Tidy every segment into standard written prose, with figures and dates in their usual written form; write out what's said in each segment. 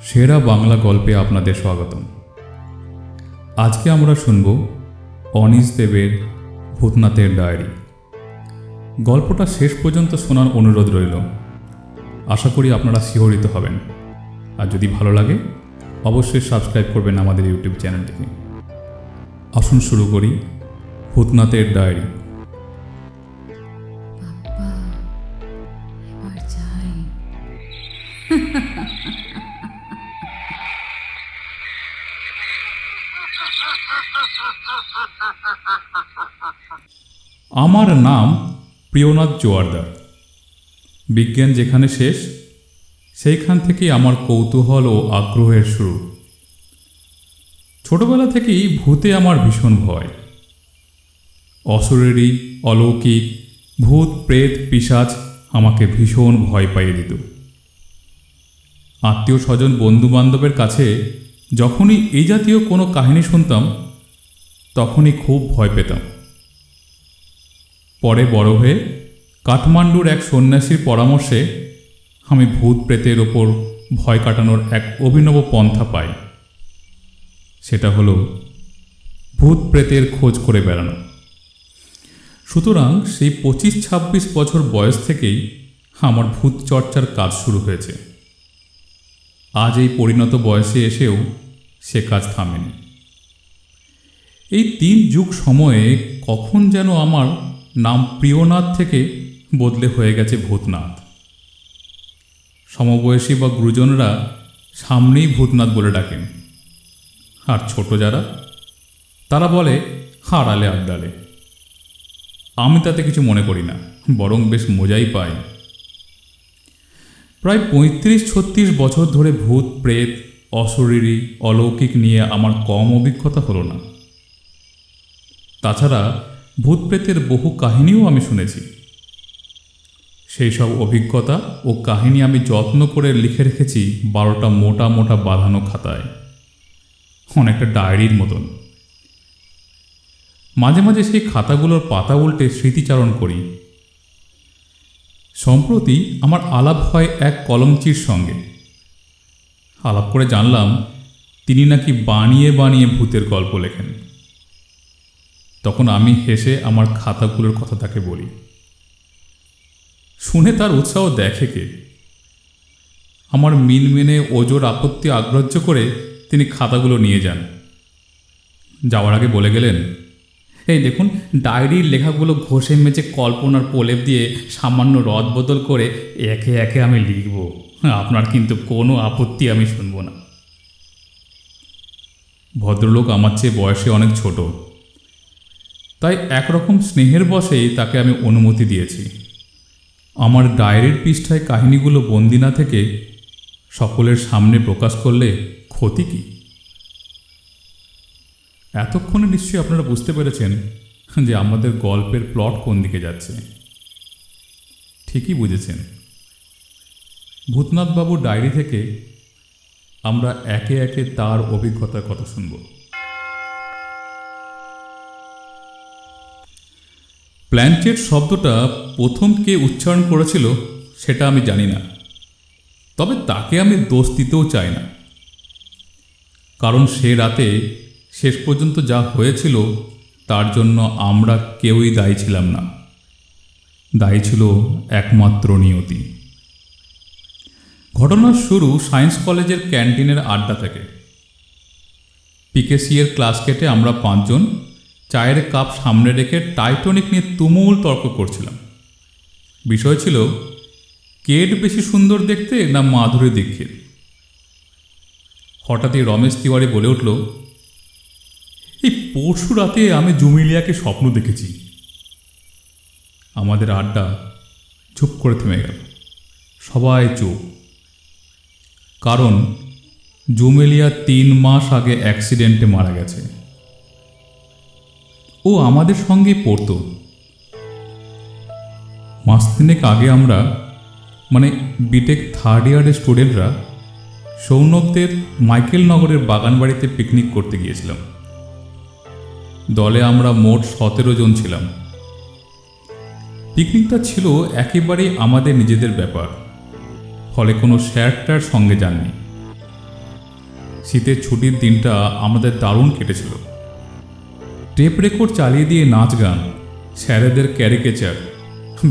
সেরা বাংলা গল্পে আপনাদের স্বাগতম। আজকে আমরা শুনব অনিশ দেবের ভূতনাথের ডায়েরি। গল্পটা শেষ পর্যন্ত শোনার অনুরোধ রইল। আশা করি আপনারা শিহরিত হবেন। আর যদি ভালো লাগে অবশ্যই সাবস্ক্রাইব করবেন আমাদের ইউটিউব চ্যানেলটিকে। আসুন শুরু করি ভূতনাথের ডায়েরি। আমার নাম প্রিয়নাথ জোয়ারদার। বিজ্ঞান যেখানে শেষ সেইখান থেকেই আমার কৌতূহল ও আগ্রহের শুরু। ছোটবেলা থেকেই ভূতে আমার ভীষণ ভয়। অশরীরী, অলৌকিক, ভূত, প্রেত, পিশাচ আমাকে ভীষণ ভয় পাইয়ে দিত। আত্মীয় স্বজন, বন্ধুবান্ধবের কাছে যখনই এই জাতীয় কোনো কাহিনী শুনতাম তখনই খুব ভয় পেতাম। পরে বড় হয়ে কাঠমান্ডুর এক সন্ন্যাসীর পরামর্শে আমি ভূত প্রেতের ওপর ভয় কাটানোর এক অভিনব পন্থা পাই। সেটা হলো ভূত প্রেতের খোঁজ করে বেড়ানো। সুতরাং সেই 25-26 বছর বয়স থেকেই আমার ভূত চর্চার কাজ শুরু হয়েছে। আজ এই পরিণত বয়সে এসেও সে কাজ থামেনি। এই 3 যুগ সময়ে কখন যেন আমার নাম প্রিয়নাথ থেকে বদলে হয়ে গেছে ভূতনাথ। সমবয়সী বা গুরুজনরা সামনেই ভূতনাথ বলে ডাকেন, আর ছোট যারা তারা বলে আড়ালে আড্ডালে। আমি তাতে কিছু মনে করি না, বরং বেশ মজাই পাই। প্রায় 35-36 বছর ধরে ভূত, প্রেত, অশরীরী, অলৌকিক নিয়ে আমার কম অভিজ্ঞতা হলো না। তাছাড়া ভূত প্রেতের বহু কাহিনীও আমি শুনেছি। সেই সব অভিজ্ঞতা ও কাহিনী আমি যত্ন করে লিখে রেখেছি 12টা মোটা মোটা বাঁধানো খাতায়, অনেকটা ডায়েরির মতন। মাঝে মাঝে সেই খাতাগুলোর পাতা উল্টে স্মৃতিচারণ করি। সম্প্রতি আমার আলাপ হয় এক কলমচির সঙ্গে। আলাপ করে জানলাম তিনি নাকি বানিয়ে বানিয়ে ভূতের গল্প লেখেন। তখন আমি হেসে আমার খাতাগুলোর কথা তাকে বলি। শুনে তার উৎসাহ দেখে কে? আমার মিনমিনে ওজোর আপত্তি আগ্রাহ্য করে তিনি খাতাগুলো নিয়ে যান। যাওয়ার আগে বলে গেলেন, এই দেখুন, ডায়েরির লেখাগুলো ঘষে মেজে কল্পনার প্রলেপ দিয়ে সামান্য রদ বদল করে একে একে আমি লিখব। আপনার কিন্তু কোনো আপত্তি আমি শুনব না। ভদ্রলোক আমার চেয়ে বয়সে অনেক ছোট, তাই একরকম স্নেহের বশেই তাকে আমি অনুমতি দিয়েছি। আমার ডায়েরির পৃষ্ঠায় কাহিনীগুলো বন্দি না থেকে সকলের সামনে প্রকাশ করলে ক্ষতি কী? এতক্ষণে নিশ্চয়ই আপনারা বুঝতে পেরেছেন যে আমাদের গল্পের প্লট কোন দিকে যাচ্ছে। ঠিকই বুঝেছেন। ভূতনাথবাবুর ডায়েরি থেকে আমরা একে একে তার অভিজ্ঞতার কথা শুনব। প্ল্যানচেট শব্দটা প্রথম কে উচ্চারণ করেছিল সেটা আমি জানি না, তবে তাকে আমি দোষ দিতেও চাই না। কারণ সে রাতে শেষ পর্যন্ত যা হয়েছিল তার জন্য আমরা কেউই দায়ী ছিলাম না। দায়ী ছিল একমাত্র নিয়তি। ঘটনার শুরু সায়েন্স কলেজের ক্যান্টিনের আড্ডা থেকে। পিকেসি এর ক্লাস কেটে আমরা 5 জন চায়ের কাপ সামনে রেখে টাইটানিক নিয়ে তুমুল তর্ক করছিলাম। বিষয় ছিল কেট বেশি সুন্দর দেখতে না মাধুরী দীক্ষিত। হঠাৎই রমেশ তিওয়ারি বলে উঠল, এই পরশু রাতে আমি জুমিলিয়াকে স্বপ্ন দেখেছি। আমাদের আড্ডা চুপ করে থেমে গেল। সবাই চুপ। কারণ জুমেলিয়া 3 মাস আগে অ্যাক্সিডেন্টে মারা গেছে। ও আমাদের সঙ্গেই পড়ত। মাস 3 আগে আমরা, মানে বিটেক 3rd ইয়ারের স্টুডেন্টরা, সৌনকদের মাইকেলনগরের বাগানবাড়িতে পিকনিক করতে গিয়েছিলাম। দলে আমরা মোট 17 জন ছিলাম। পিকনিকটা ছিল একেবারেই আমাদের নিজেদের ব্যাপার, ফলে কোনো স্যার ট্যার সঙ্গে যাননি। শীতের ছুটির দিনটা আমাদের দারুণ কেটেছিল। টেপ রেকর্ড চালিয়ে দিয়ে নাচ গান, স্যারেদের ক্যারিকেচার,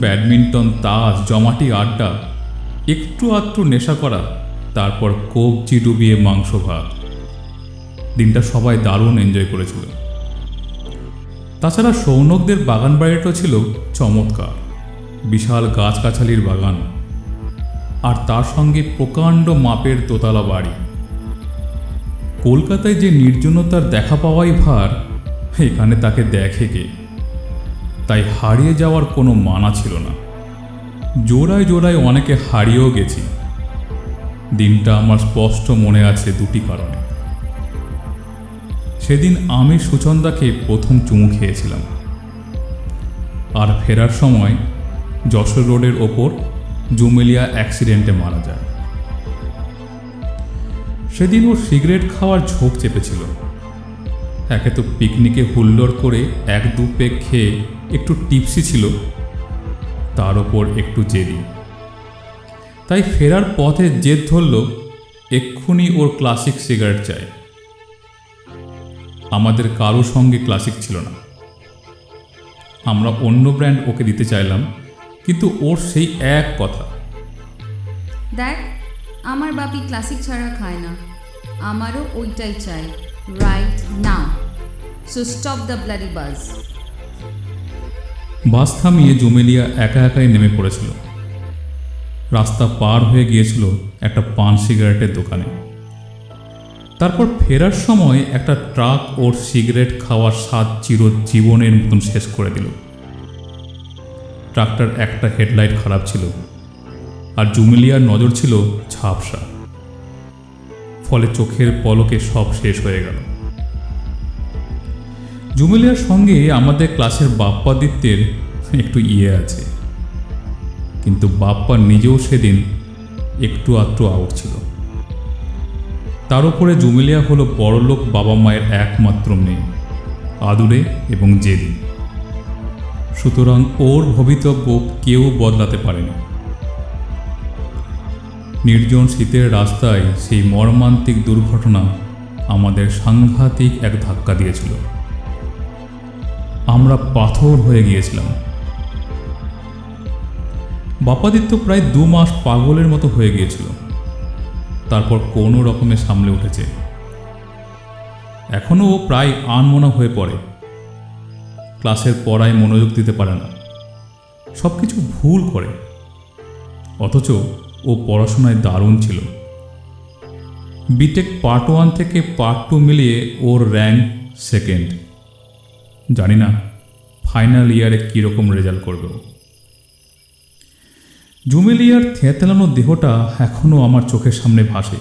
ব্যাডমিন্টন, তাস, জমাটি আড্ডা, একটু আধটু নেশা করা, তারপর কবজি ডুবিয়ে মাংস ভাত। দিনটা সবাই দারুণ এনজয় করেছিল। তাছাড়া সৌনকদের বাগান বাড়িটাও ছিল চমৎকার, বিশাল গাছগাছালির বাগান, আর তার সঙ্গে প্রকাণ্ড মাপের দোতলা বাড়ি। কলকাতায় যে নির্জনতার দেখা পাওয়াই ভার, এখানে তাকে দেখে কে? তাই হারিয়ে যাওয়ার কোনো মানা ছিল না। জোড়ায় জোড়ায় অনেকে হারিয়েও গেছি। দিনটা আমার স্পষ্ট মনে আছে দুটি কারণে। সেদিন আমি সুচন্দাকে প্রথম চুমু খেয়েছিলাম, আর ফেরার সময় যশোর রোডের ওপর জুমেলিয়া অ্যাক্সিডেন্টে মারা যায়। সেদিন ওর সিগারেট খাওয়ার ঝোঁক চেপেছিল। একে তো পিকনিকে হুল্লোড় করে এক দু পেগ খেয়ে একটু টিপসি ছিল, তার ওপর একটু জেদি। তাই ফেরার পথে জেদ ধরল এক্ষুনি ওর ক্লাসিক সিগারেট চাই। আমাদের কারো সঙ্গে ক্লাসিক ছিল না। আমরা অন্য ব্র্যান্ড ওকে দিতে চাইলাম, কিন্তু ওর সেই এক কথা, দেখ আমার বাপি ক্লাসিক ছাড়া খায় না, আমারও ওইটাই চাই right now, so stop the bloody বাজ। বাস থামিয়ে জুমেলিয়া একা একাই নেমে পড়েছিল। রাস্তা পার হয়ে গিয়েছিল একটা পান সিগারেটের দোকানে। তারপর ফেরার সময় একটা ট্রাক ওর সিগারেট খাওয়ার স্বাদ চিরজীবনের মতন শেষ করে দিল। ট্রাকটার একটা হেডলাইট খারাপ ছিল, আর জুমেলিয়ার নজর ছিল ঝাপসা, ফলে চোখের পলকে সব শেষ হয়ে গেল। জুমেলিয়ার সঙ্গে আমাদের ক্লাসের বাপ্পাদিত্যের একটু আছে, কিন্তু বাপ্পা নিজেও সেদিন একটু আধটু আউট ছিল। তার উপরে জুমেলিয়া হলো বড়লোক বাবা মায়ের একমাত্র মেয়ে, আদুরে এবং জেদি। সুতরাং ওর ভবিতব্য কেউ বদলাতে পারেনি। নির্জন শীতের রাস্তায় সেই মর্মান্তিক দুর্ঘটনা আমাদের সাংঘাতিক এক ধাক্কা দিয়েছিল। আমরা পাথর হয়ে গিয়েছিলাম। বাপ্পাদিত্য প্রায় 2 মাস পাগলের মতো হয়ে গিয়েছিল, তারপর কোনো রকমে সামলে উঠেছে। এখনও ও প্রায় আনমনা হয়ে পড়ে, ক্লাসের পড়ায় মনোযোগ দিতে পারে না, সব কিছু ভুল করে। অথচ ও পড়াশোনায় দারুণ ছিল। বিটেক পার্ট 1 থেকে পার্ট 2 মিলিয়ে ওর র্যাঙ্ক 2nd। জানি না ফাইনাল ইয়ারে কীরকম রেজাল্ট করবে ও। জুমেলিয়ার থেঁতলানো দেহটা এখনও আমার চোখের সামনে ভাসে।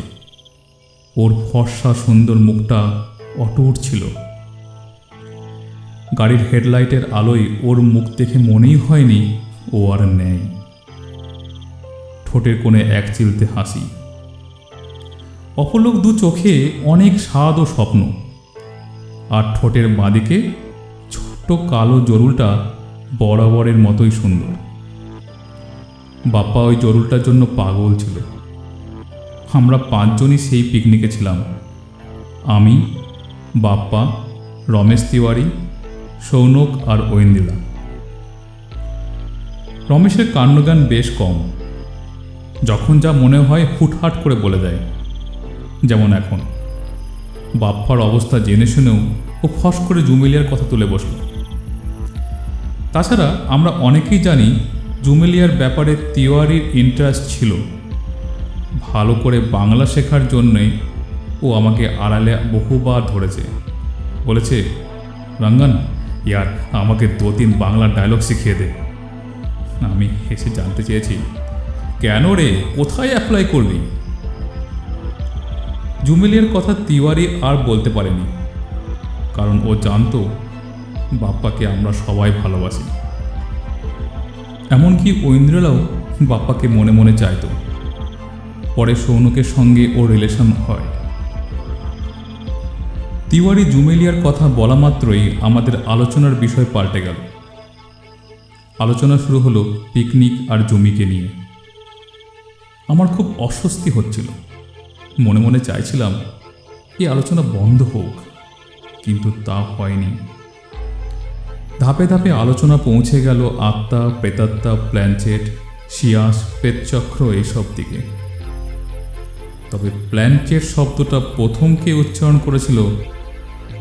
ওর ফর্সা সুন্দর মুখটা অটুট ছিল। গাড়ির হেডলাইটের আলোয় ওর মুখ দেখে মনেই হয়নি ও আর নেই। ঠোঁটের কোণে এক চিলতে হাসি, অপলক 2 চোখে অনেক স্বাদ ও স্বপ্ন, আর ঠোঁটের বাঁদিকে ছোট্ট কালো জরুলটা বরাবরের মতোই সুন্দর। বাপ্পা ওই জরুলটার জন্য পাগল ছিল। আমরা 5 জনই সেই পিকনিকে ছিলাম। আমি, বাপ্পা, রমেশ তিওয়ারি, সৌনক আর ঐন্দ্রিলা। রমেশের কাণ্ডজ্ঞান বেশ কম, যখন যা মনে হয় হুটহাট করে বলে দেয়, যেমন এখন। বাপ্পার অবস্থা জেনে শুনেও ও ফস করে জুমেলিয়ার কথা তুলে বসল। তাছাড়া আমরা অনেকেই জানি জুমেলিয়ার ব্যাপারে তিওয়ারির ইন্টারেস্ট ছিল। ভালো করে বাংলা শেখার জন্যে ও আমাকে আড়ালে বহুবার ধরেছে, বলেছে, রঙ্গন ইয়ার আমাকে 2-3 বাংলা ডায়লগ শিখিয়ে দে। আমি হেসে জানতে চেয়েছি, কেন রে, কোথায় অ্যাপ্লাই করবি? জুমেলিয়ার কথা তিওয়ারি আর বলতে পারেনি, কারণ ও জানতো বাপ্পাকে আমরা সবাই ভালোবাসি। এমনকি ঐন্দ্রিলাও বাপ্পাকে মনে মনে চাইতো। পরে সৌনকের সঙ্গে ওর রিলেশন হয়। তিওয়ারি জুমেলিয়ার কথা বলা মাত্রই আমাদের আলোচনার বিষয় পাল্টে গেল। আলোচনা শুরু হলো পিকনিক আর জমিকে নিয়ে। আমার খুব অস্বস্তি হচ্ছিল। মনে মনে চাইছিলাম এই আলোচনা বন্ধ হোক, কিন্তু তা হয়নি। ধাপে ধাপে আলোচনা পৌঁছে গেল আত্মা, প্রেতাত্মা, প্ল্যানচেট, শিয়াস, প্রেতচক্র এইসব দিকে। তবে প্ল্যানচেট শব্দটা প্রথম কে উচ্চারণ করেছিল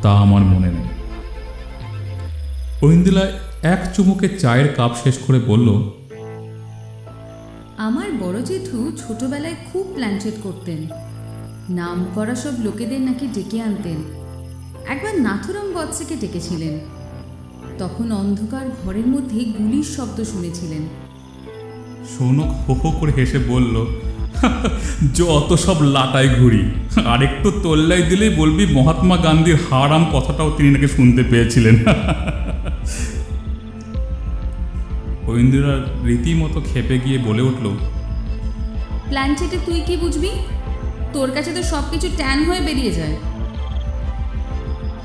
তা আমার মনে নেই। ঐন্দ্রিলা এক চুমুকে চায়ের কাপ শেষ করে বলল, আমার বড় জেঠু ছোটবেলায় খুব প্ল্যানচেট করতেন। নাম করা সব লোকেদের নাকি ডেকে আনতেন। একবার নাথুরাম গডসেকে ডেকেছিলেন। তখন অন্ধকার ঘরের মধ্যে গুলির শব্দ শুনেছিলেন। সৌনক হো হো করে হেসে বলল, যত সব লাটাই ঘুরি, আরেকটু তোল্লাই দিলেই বলবি মহাত্মা গান্ধীর হারাম কথাটাও তিনি নাকি শুনতে পেয়েছিলেন। ঐন্দ্রিলা রীতিমতো খেপে গিয়ে বলে উঠল, প্ল্যানচেটে তুই কি বুঝবি? তোর কাছে তো সব কিছু ট্যান হয়ে বেরিয়ে যায়।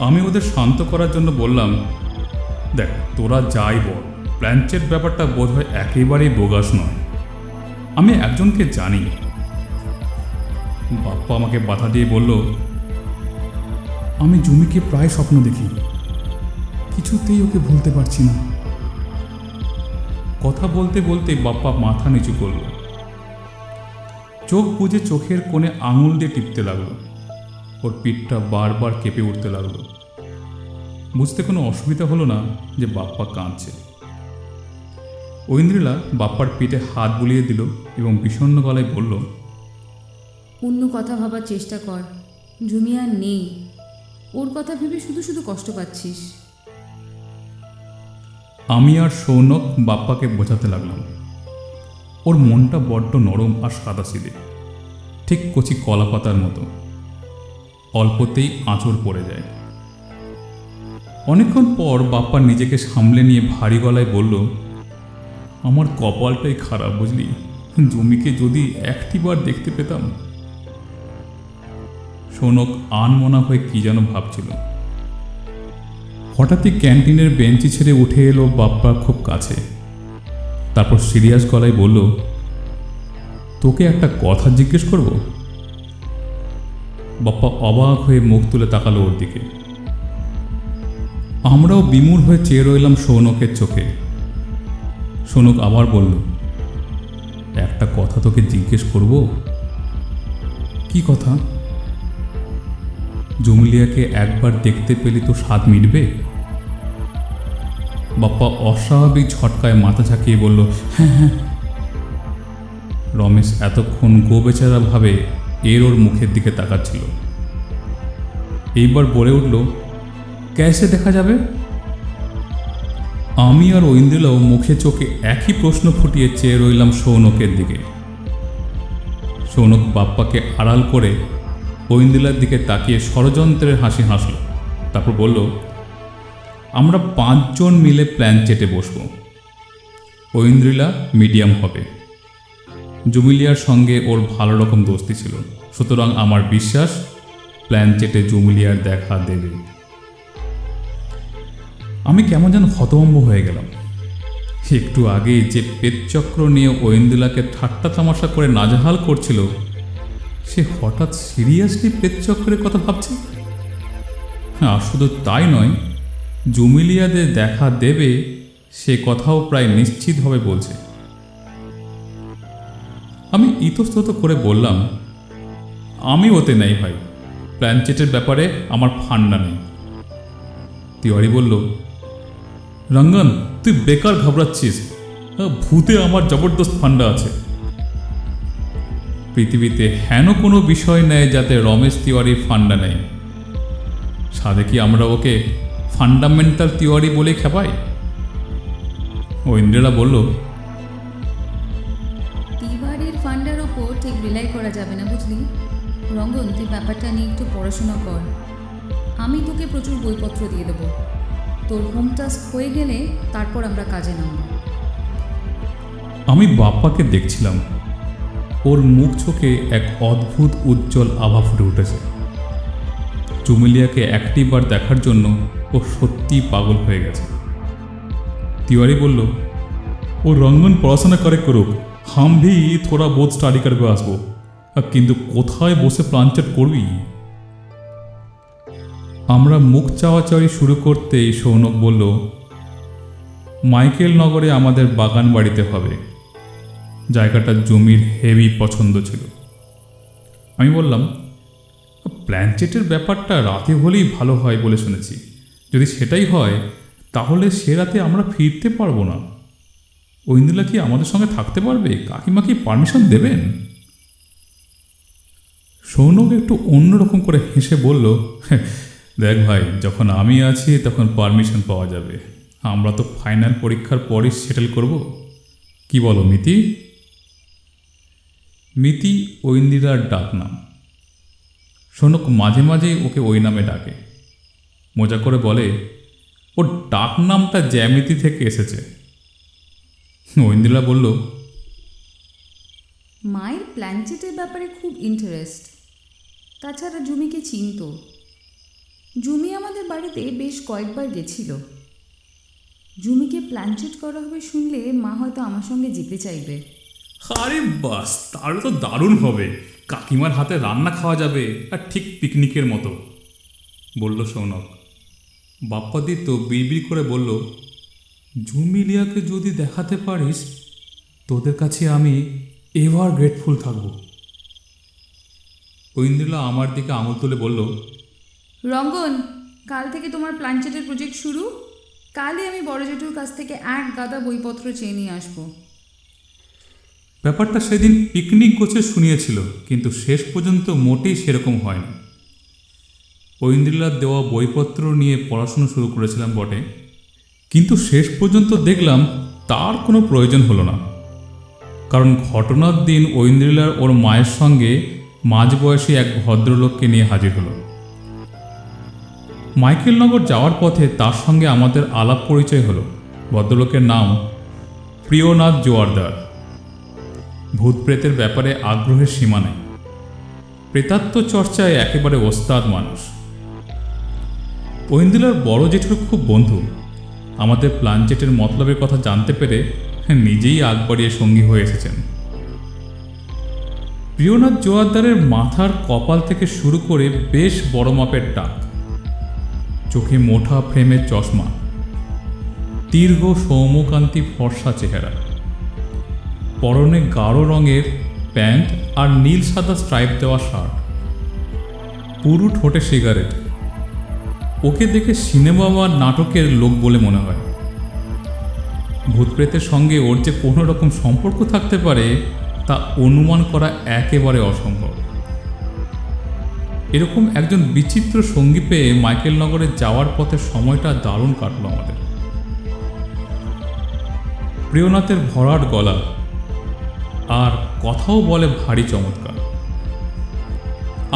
আমি ওদের শান্ত করার জন্য বললাম, দেখ তোরা যাই বল, প্ল্যানচেট ব্যাপারটা বোধহয় একেবারেই বোগাস নয়। আমি একজনকে জানি। বাপ্পা আমাকে বাধা দিয়ে বলল, আমি জুমিকে প্রায় স্বপ্ন দেখি, কিছুতেই ওকে ভুলতে পারছি না। কথা বলতে বলতে বাপ্পা মাথা নিচু করল, চোখ বুজে চোখের কোণে আঙুল দিয়ে টিপতে লাগলো। ওর পিঠটা বারবার কেঁপে উঠতে লাগলো। বুঝতে কোনো অসুবিধা হলো না যে বাপ্পা কাঁদছে। ঐন্দ্রিলা বাপ্পার পিঠে হাত বুলিয়ে দিল এবং বিষণ্ণ গলায় বলল, অন্য কথা ভাবার চেষ্টা কর। জুমি আর নেই, ওর কথা ভেবে শুধু শুধু কষ্ট পাচ্ছিস। আমি আর সৌনক বাপ্পাকে বোঝাতে লাগলাম, ওর মনটা বড্ড নরম আর সাদাসিধে, ঠিক কচি কলা পাতার মতো, অল্পতেই আঁচড় পড়ে যায়। অনেকক্ষণ পর বাপ্পা নিজেকে সামলে নিয়ে ভারী গলায় বলল, আমার কপালটাই খারাপ বুঝলি, জমিকে যদি একটিবার দেখতে পেতাম। সৌনক আনমনা হয়ে কি যেন ভাবছিল। হঠাৎই ক্যান্টিনের বেঞ্চি ছেড়ে উঠে এলো বাপ্পা খুব কাছে। তারপর সিরিয়াস গলায় বলল, তোকে একটা কথা জিজ্ঞেস করব। বাপ্পা অবাক হয়ে মুখ তুলে তাকালো ওর দিকে। আমরাও বিমূঢ় হয়ে চেয়ে রইলাম সৌনকের চোখে। সৌনক আবার বলল, একটা কথা তোকে জিজ্ঞেস করব। কি কথা? জুমিলিয়াকে একবার দেখতে পেলে তো স্বাদ মিটবে? বাপ্পা অস্বাভাবিক ঝটকায় মাথা ঝাঁকিয়ে বলল, হ্যাঁ হ্যাঁ। রমেশ এতক্ষণ গোবেচারা ভাবে ওর মুখের দিকে তাকাচ্ছিল। এইবার বলে উঠল, ক্যাসে দেখা যাবে? আমি আর ঐন্দ্রিলাও মুখে চোখে একই প্রশ্ন ফুটিয়ে চেয়ে রইলাম সৌনকের দিকে। সৌনক বাপ্পাকে আড়াল করে ঐন্দ্রিলার দিকে তাকিয়ে ষড়যন্ত্রের হাসি হাসল। তারপর বলল, আমরা 5 জন মিলে প্ল্যানচেটে বসব। ঐন্দ্রিলা মিডিয়াম হবে। জুমিলিয়ার সঙ্গে ওর ভালো রকম দোস্তি ছিল, সুতরাং আমার বিশ্বাস প্ল্যানচেটে জুমিলিয়ার দেখা দেবে। আমি কেমন যেন হতভম্ব হয়ে গেলাম। একটু আগে যে পেটচক্র নিয়ে ঐন্দ্রিলাকে ঠাট্টা তামাশা করে নাজেহাল করছিল, সে হঠাৎ সিরিয়াসলি পেটচক্রের কথা ভাবছে। আর শুধু তাই নয়, জুমিলিয়াদের দেখা দেবে সে কথাও প্রায় নিশ্চিতভাবে বলছে। আমি ইতস্তত করে বললাম, আমি ওতে নেই ভাই, প্ল্যানচেটের ব্যাপারে আমার ফান্ডা নেই। তিওয়ারি বলল, রঙ্গন তুই বেকার ঘাবড়াচ্ছিস, ভূতে আমার জবরদস্ত ফান্ডা আছে। পৃথিবীতে হেন কোনো বিষয় নেই যাতে রমেশ তিওয়ারির ফান্ডা নেই। সাধে কি আমরা ওকে ফান্ডামেন্টাল তিওয়ারি বলে খেপাই? ঐন্দ্রিলা বলল, তিওয়ারির ফান্ডার ওপর ঠিক রিলাই করা যাবে না বুঝলি। রঙ্গন, তুই ব্যাপারটা নিয়ে একটু পড়াশোনা কর। আমি তোকে প্রচুর বইপত্র দিয়ে দেবো। তোর হোম টাস্ক হয়ে গেলে তারপর আমরা কাজে নামব। আমি বাপ্পাকে দেখছিলাম। ওর মুখ চোখে এক অদ্ভুত উজ্জ্বল আভা ফুটে উঠেছে। জুমিলিয়াকে একটিবার দেখার জন্য ও সত্যিই পাগল হয়ে গেছে। तिवारी बोल ओ रंगन पढ़ाशोना करे करुक हम भी थोड़ा बहुत स्टाडी करके आसबो किन्तु कोथाय बसे प्लान चेट करबी আমরা মুখ চাওয়াচাওয়ি শুরু করতেই সৌনক বলল, মাইকেল নগরে আমাদের বাগান বাড়িতে হবে। জায়গাটা জমির হেভি পছন্দ ছিল। আমি বললাম, প্ল্যানচেটের ব্যাপারটা রাতে হলেই ভালো হয় বলে শুনেছি। যদি সেটাই হয় তাহলে সে রাতে আমরা ফিরতে পারবো না। ঐন্দ্রিলা কি আমাদের সঙ্গে থাকতে পারবে? কাকিমা কি পারমিশন দেবেন? সৌনক একটু অন্যরকম করে হেসে বলল, দেখ ভাই, যখন আমি আছি তখন পারমিশন পাওয়া যাবে। আমরা তো ফাইনাল পরীক্ষার পরই সেটেল করব। কি বলো মিতি? মিতি ঐন্দ্রিলার ডাক নাম। সৌনক মাঝে মাঝেই ওকে ওই নামে ডাকে। মজা করে বলে, ওর ডাক নামটা জ্যামিতি থেকে এসেছে। ঐন্দ্রিলা বলল, মায়ের প্ল্যানচেটের ব্যাপারে খুব ইন্টারেস্ট। তাছাড়া জুমিকে চিনত। জুমি আমাদের বাড়িতে বেশ কয়েকবার গেছিল। জুমিকে প্ল্যানচেট করা হবে শুনলে মা হয়তো আমার সঙ্গে যেতে চাইবে। আরে বাস, তাহলে তো দারুণ হবে। কাকিমার হাতে রান্না খাওয়া যাবে, আর ঠিক পিকনিকের মতো, বলল সৌনক। বাপ্পাদি তো বিড়বিড় করে বলল, জুমিলিয়াকে যদি দেখাতে পারিস, তোদের কাছে আমি এভার গ্রেটফুল থাকব। ঐন্দ্রিলা আমার দিকে আঙুল তুলে বলল, রঙ্গন, কাল থেকে তোমার প্ল্যানচেটের প্রজেক্ট শুরু। কালই আমি বড় জেঠুর কাছ থেকে এক গাদা বইপত্র চেয়ে নিয়ে আসবো। ব্যাপারটা সেদিন পিকনিক গোছে শুনিয়েছিল, কিন্তু শেষ পর্যন্ত মোটেই সেরকম হয়নি। ঐন্দ্রিলার দেওয়া বইপত্র নিয়ে পড়াশুনো শুরু করেছিলাম বটে, কিন্তু শেষ পর্যন্ত দেখলাম তার কোনো প্রয়োজন হলো না। কারণ ঘটনার দিন ঐন্দ্রিলার ওর মায়ের সঙ্গে মাঝবয়সী এক ভদ্রলোককে নিয়ে হাজির হলো। মাইকেলনগর যাওয়ার পথে তার সঙ্গে আমাদের আলাপ পরিচয় হলো। ভদ্রলোকের নাম প্রিয়নাথ জোয়ারদার। ভূত প্রেতের ব্যাপারে আগ্রহের সীমা নেই। প্রেতাত্ম চর্চায় একেবারে ওস্তাদ মানুষ। ঐন্দ্রিলার বড় জেঠুর খুব বন্ধু। আমাদের প্ল্যানচেটের মতলবের কথা জানতে পেরে নিজেই আগ বাড়িয়ে সঙ্গী হয়ে এসেছেন। প্রিয়নাথ জোয়ারদারের মাথার কপাল থেকে শুরু করে বেশ বড় মাপের টাক, চোখে মোটা ফ্রেমের চশমা, দীর্ঘ সৌম্যকান্তি ফর্সা চেহারা, পরনে গাঢ় রঙের প্যান্ট আর নীল সাদা স্ট্রাইপ দেওয়া শার্ট, পুরু ঠোঁটে সিগারেট। ওকে দেখে সিনেমা বা নাটকের লোক বলে মনে হয়। ভূতপ্রেতের সঙ্গে ওর যে কোনো রকম সম্পর্ক থাকতে পারে তা অনুমান করা একেবারে অসম্ভব। এরকম একজন বিচিত্র সঙ্গী পেয়ে মাইকেলনগরে যাওয়ার পথে সময়টা দারুণ কাটল আমাদের। প্রিয়নাথের ভরাট গলা, আর কথাও বলে ভারী চমৎকার।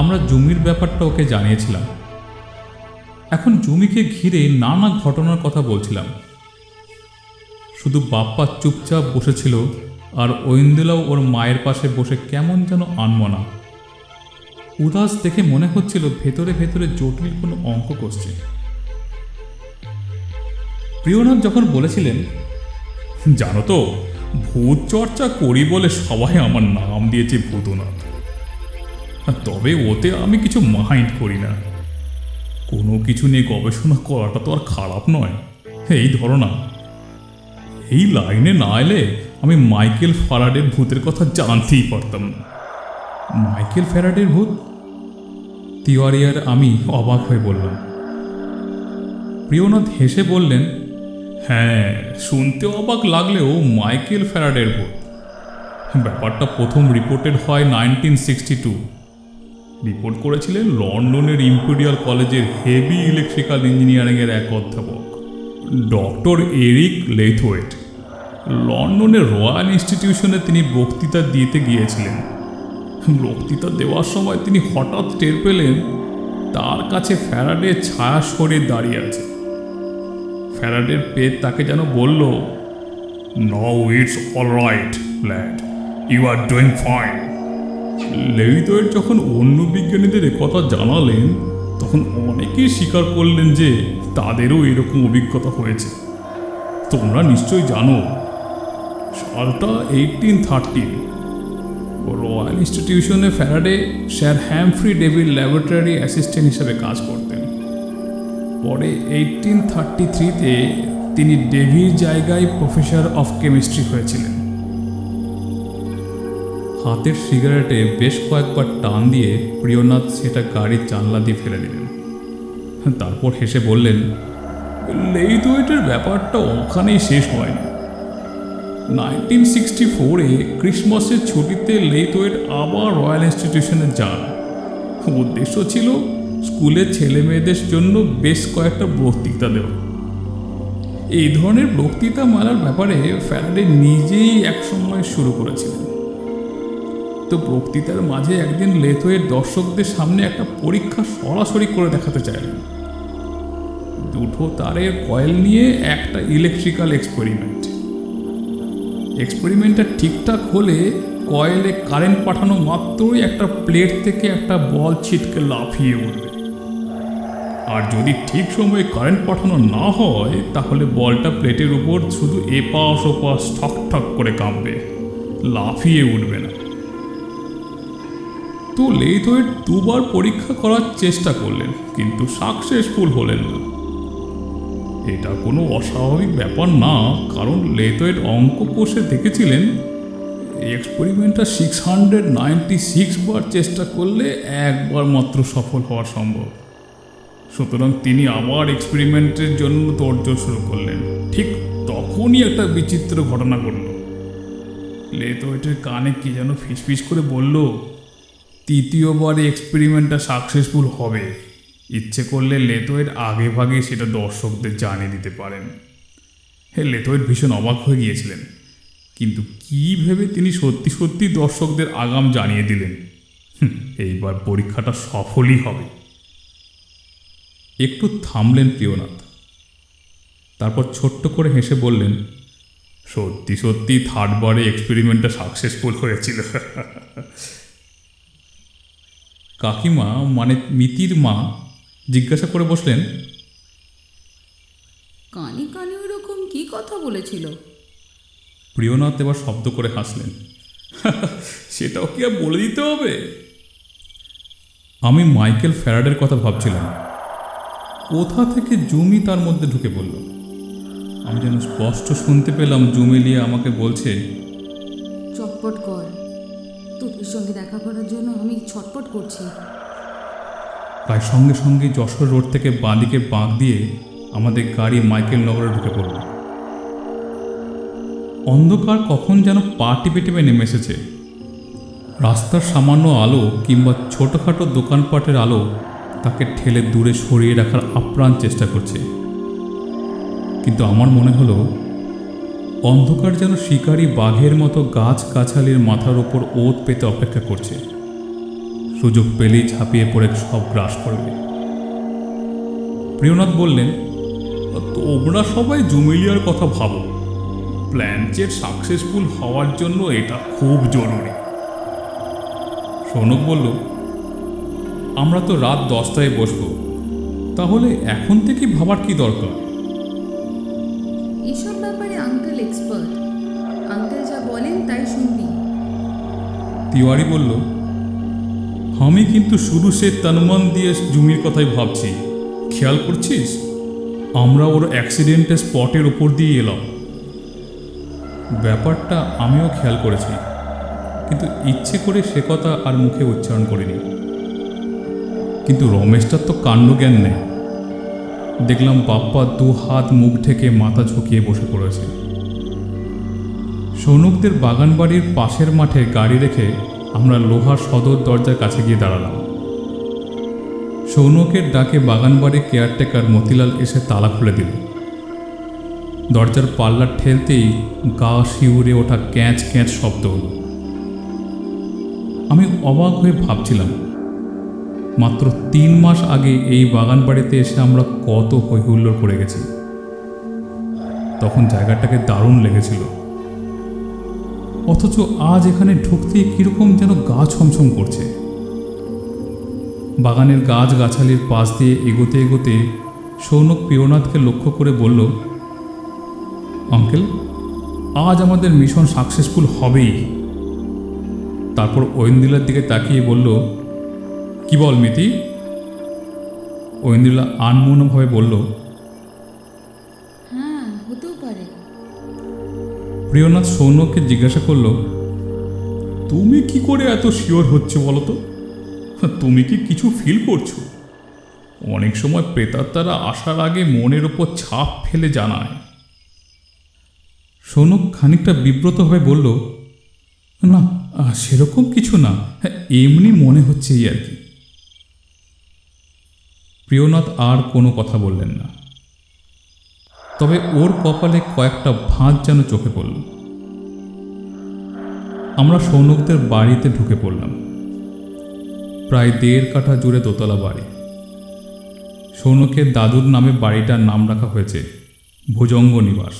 আমরা জুমির ব্যাপারটা ওকে জানিয়েছিলাম। এখন জুমিকে ঘিরে নানা ঘটনার কথা বলছিলাম। শুধু বাপ্পা চুপচাপ বসেছিল, আর ঐন্দ্রিলাও ওর মায়ের পাশে বসে কেমন যেন আনমনা উদাস দেখে মনে হচ্ছিল ভেতরে ভেতরে জটিল কোনো অঙ্ক কষছে। প্রিয়নাথ যখন বলেছিলেন, জানো তো, ভূত চর্চা করি বলে সবাই আমার নাম দিয়েছে ভূতনাথ, তবে ওতে আমি কিছু মাইন্ড করি না। কোনো কিছু নিয়ে গবেষণা করাটা তো আর খারাপ নয়। এই ধরো না, এই লাইনে না এলে আমি মাইকেল ফ্যারাডের ভূতের কথা জানতেই পারতাম না। মাইকেল ফ্যারাডের ভূত? তিওয়ারিয়ার আমি অবাক হয়ে বললাম। প্রিয়নাথ হেসে বললেন, হ্যাঁ, শুনতে অবাক লাগলেও মাইকেল ফ্যারাডের ভূত। ব্যাপারটা প্রথম রিপোর্টেড হয় 1962। রিপোর্ট করেছিলেন লন্ডনের ইম্পেরিয়াল কলেজের হেভি ইলেকট্রিক্যাল ইঞ্জিনিয়ারিংয়ের এক অধ্যাপক, ডক্টর এরিক লেথওয়েট। লন্ডনের রয়্যাল ইনস্টিটিউশনে তিনি বক্তৃতা দিতে গিয়েছিলেন। বক্তৃতা দেওয়ার সময় তিনি হঠাৎ টের পেলেন তার কাছে ফ্যারাডের ছায়া সরিয়ে দাঁড়িয়ে আছে। ফ্যারাডের পেট তাকে যেন বলল, now it's all right lad, you are doing fine. Lethwaite যখন অন্য বিজ্ঞানীদের একথা জানালেন, তখন অনেকেই স্বীকার করলেন যে তাদেরও এরকম অভিজ্ঞতা হয়েছে। তোমরা নিশ্চয়ই জানো, সালটা 1813। রয়্যাল ইনস্টিটিউশনে Faraday sir Humphry Davy laboratory assistant হিসেবে কাজ করতেন। পরে 1833-তে তিনি ডেভির জায়গায় প্রফেসর অফ কেমিস্ট্রি হয়েছিলেন। হাতের সিগারেটে বেশ কয়েকবার টান দিয়ে প্রিয়নাথ সেটা গাড়ির জানলা দিয়ে ফেলে দিলেন। তারপর হেসে বললেন, লেইথওয়েটের ব্যাপারটা ওখানেই শেষ হয়নি। 1964-এ ক্রিসমাসের ছুটিতে লেইথওয়েট আবার রয়্যাল ইনস্টিটিউশনে যান। উদ্দেশ্য ছিল স্কুলের ছেলে মেয়েদের জন্য বেশ কয়েকটা বক্তৃতা দেওয়া। এই ধরনের বক্তৃতা মালার ব্যাপারে ফ্যারাডে নিজেই একসময় শুরু করেছিলেন। তো বক্তৃতার মাঝে একদিন লেইথওয়েট দর্শকদের সামনে একটা পরীক্ষা সরাসরি করে দেখাতে চাইলেন। দুটো তারের কয়েল নিয়ে একটা ইলেকট্রিক্যাল এক্সপেরিমেন্টটা ঠিকঠাক হলে কয়েলে কারেন্ট পাঠানো মাত্রই একটা প্লেট থেকে একটা বল ছিটকে লাফিয়ে উঠবে, আর যদি ঠিক সময়ে কারেন্ট পাঠানো না হয় তাহলে বলটা প্লেটের উপর শুধু এপাশ ওপাশ ঠক ঠক করে কাঁপবে, লাফিয়ে উঠবে না। তো লেইথওয়েট দুবার পরীক্ষা করার চেষ্টা করলেন, কিন্তু সাকসেসফুল হলেন না। এটা কোনো অস্বাভাবিক ব্যাপার না, কারণ লেইথওয়েট অঙ্ক কষে দেখেছিলেন এক্সপেরিমেন্টটা 696 বার চেষ্টা করলে একবার মাত্র সফল হওয়া সম্ভব। সুতরাং তিনি আবার এক্সপেরিমেন্টের জন্য তোড়জোড় শুরু করলেন। ঠিক তখনই একটা বিচিত্র ঘটনা ঘটল। লেইথওয়েটের কানে কি যেন ফিসফিস করে বলল, তৃতীয়বারে এক্সপেরিমেন্টটা সাকসেসফুল হবে। ইচ্ছে করলে লেইথওয়েট আগে ভাগে সেটা দর্শকদের জানিয়ে দিতে পারেন। লেইথওয়েট ভীষণ অবাক হয়ে গিয়েছিলেন, কিন্তু কী ভেবে তিনি সত্যি সত্যি দর্শকদের আগাম জানিয়ে দিলেন এইবার পরীক্ষাটা সফলই হবে। একটু থামলেন প্রিয়নাথ, তারপর ছোট্ট করে হেসে বললেন, সত্যি সত্যি থার্ডবারে এক্সপেরিমেন্টটা সাকসেসফুল হয়েছিল। কাকিমা মানে মিতির মা জিজ্ঞাসা করে বসলেন, কানে কানে ওরকম কি কথা বলেছিল? প্রিয়নাথ এবার শব্দ করে হাসলেন, সেটাও কি আর বলে দিতে হবে? আমি মাইকেল ফ্যারাডের কথা ভাবছিলাম। কোথা থেকে জুমি তার মধ্যে ঢুকে পড়ল। আমি যেন স্পষ্ট শুনতে পেলাম জুমিলিয়া আমাকে বলছে, চটপট কর, তোদের সঙ্গে দেখা করার জন্য আমি ছটপট করছি। প্রায় সঙ্গে সঙ্গে যশোর রোড থেকে বাঁদিকে বাঁক দিয়ে আমাদের গাড়ি মাইকেল নগরে ঢুকে পড়ল। অন্ধকার কখন যেন পা টিপে টিপে নেমে এসেছে। রাস্তার সামান্য আলো কিংবা ছোটোখাটো দোকানপাটের আলো তাকে ঠেলে দূরে সরিয়ে রাখার আপ্রাণ চেষ্টা করছে, কিন্তু আমার মনে হলো অন্ধকার যেন শিকারী বাঘের মতো গাছ গাছালির মাথার ওপর ওত পেতে অপেক্ষা করছে, সুযোগ পেলেই ঝাঁপিয়ে পড়ে সব গ্রাস করবে। প্রিয়নাথ বললেন, তোমরা সবাই জুমিলিয়ার কথা ভাবো, প্ল্যানচেট সাকসেসফুল হওয়ার জন্য এটা খুব জরুরি। সৌনক বলল, আমরা তো রাত 10টায় বসবো, তাহলে এখন থেকে ভাবার কি দরকার? এসব ব্যাপারে আঙ্কেল এক্সপার্ট, আঙ্কেল যা বলেন তাই শুনবি। তিওয়ারি বলল, আমি কিন্তু শুরু সে তনমন দিয়ে জুমির কথাই ভাবছি, খেয়াল করছিস? আমরা ওর অ্যাক্সিডেন্টের স্পটের ওপর দিয়ে এলাম। ব্যাপারটা আমিও খেয়াল করেছি, কিন্তু ইচ্ছে করে সে কথা আর মুখে উচ্চারণ করিনি। কিন্তু রমেশটার তো কাণ্ডজ্ঞান নেই। দেখলাম বাপ্পা 2 হাত মুখ ঢেকে মাথা ঝুঁকিয়ে বসে পড়েছে। সৌনকদের বাগান বাড়ির পাশের মাঠে গাড়ি রেখে আমরা লোহার সদর দরজার কাছে গিয়ে দাঁড়ালাম। সৌনকের ডাকে বাগানবাড়ির কেয়ারটেকার মতিলাল এসে তালা খুলে দিল। দরজার পাল্লা ঠেলতেই গা শিউরে ওঠা ক্যাঁচ ক্যাঁচ শব্দ হল। আমি অবাক হয়ে ভাবছিলাম, মাত্র 3 মাস আগে এই বাগান বাড়িতে এসে আমরা কত হৈহুল্লোড় করে গেছি। তখন জায়গাটাকে দারুণ লেগেছিল, অথচ আজ এখানে ঢুকতেই কীরকম যেন গা ছমছম করছে। বাগানের গাছ গাছালির পাশ দিয়ে এগোতে এগোতে সৌনক প্রিয়নাথকে লক্ষ্য করে বলল, আঙ্কেল, আজ আমাদের মিশন সাকসেসফুল হবেই। তারপর ঐন্দিলার দিকে তাকিয়ে বলল, কি বল মিতি? ঐন্দ্রিলা আনমনভাবে বলল, হ্যাঁ, হতেও পারে। প্রিয়নাথ সৌনককে জিজ্ঞাসা করল, তুমি কি করে এত শিওর হচ্ছে বলো তো? তুমি কি কিছু ফিল করছো? অনেক সময় প্রেতাত্মারা আসার আগে মনের ওপর ছাপ ফেলে জানায়। সৌনক খানিকটা বিব্রত হয়ে বলল, না, সেরকম কিছু না, এমনি মনে হচ্ছে এই আর কি। প্রিয়নাথ আর কোনো কথা বললেন না, তবে ওর কপালে কয়েকটা ভাঁজ যেন চোখে পড়ল। আমরা সৌনকদের বাড়িতে ঢুকে পড়লাম। প্রায় 1.5 কাঠা জুড়ে দোতলা বাড়ি। সৌনকের দাদুর নামে বাড়িটার নাম রাখা হয়েছে ভুজঙ্গ নিবাস।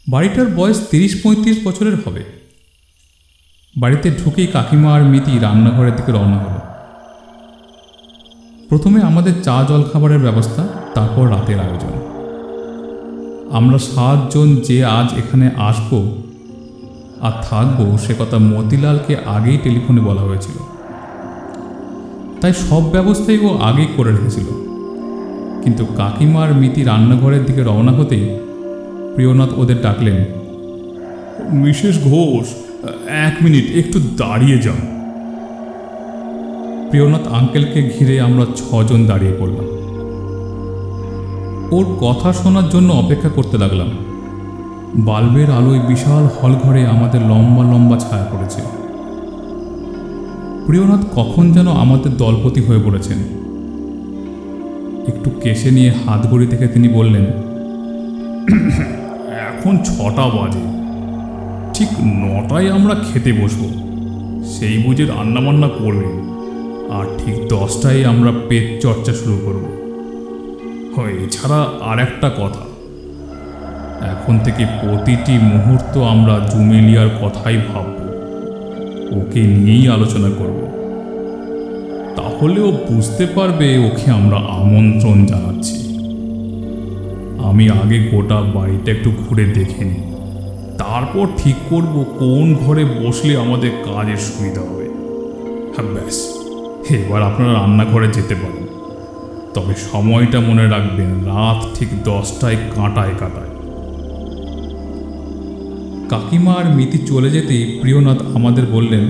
বাড়িটার বয়স 30-35 বছরের হবে। বাড়িতে ঢুকেই কাকিমা আর মিতি রান্নাঘরের দিকে রওনা হলো। প্রথমে আমাদের চা জল খাবারের ব্যবস্থা, তারপর রাতের আয়োজন। আমরা 7 জন যে আজ এখানে আসবো আর থাকবো সে কথা মতিলালকে আগেই টেলিফোনে বলা হয়েছিল, তাই সব ব্যবস্থাই ও আগেই করে রেখেছিল। কিন্তু কাকিমা আর মিতি রান্নাঘরের দিকে রওনা হতেই প্রিয়নাথ ওদের ডাকলেন, মিসেস ঘোষ, 1 মিনিট একটু দাঁড়িয়ে যাও। প্রিয়নাথ আঙ্কেলকে ঘিরে আমরা 6 জন দাঁড়িয়ে পড়লাম। ওর কথা শোনার জন্য অপেক্ষা করতে লাগলাম। বাল্বের আলোয় বিশাল হল ঘরে আমাদের লম্বা লম্বা ছায়া পড়েছে। প্রিয়নাথ কখন যেন আমাদের দলপতি হয়ে পড়েছেন। একটু কেশে নিয়ে হাত ঘড়ি থেকে তিনি বললেন, এখন 6টা বাজে, ঠিক 9টায় আমরা খেতে বসবো। সেই বুঝে রান্নাবান্না করবেন, আর ঠিক 10টায় আমরা পেট চর্চা শুরু করব। এছাড়া আর একটা কথা, এখন থেকে প্রতিটি মুহূর্ত আমরা জুমেলিয়ার কথাই ভাবব, ওকে নিয়েই আলোচনা করব। তাহলে ও বুঝতে পারবে ওকে আমরা আমন্ত্রণ জানাচ্ছি। আমি আগে গোটা বাড়িটা একটু ঘুরে দেখে নিই, তারপর ঠিক করব কোন ঘরে বসলে আমাদের কাজের সুবিধা হবে। হ্যাঁ, ব্যাস, এবার আপনারা রান্নাঘরে যেতে পারেন। তবে সময়টা মনে রাখবেন, রাত ঠিক 10টায় কাঁটায় কাঁটায়। কাকিমা আর মিতি চলে যেতেই প্রিয়নাথ আমাদের বললেন,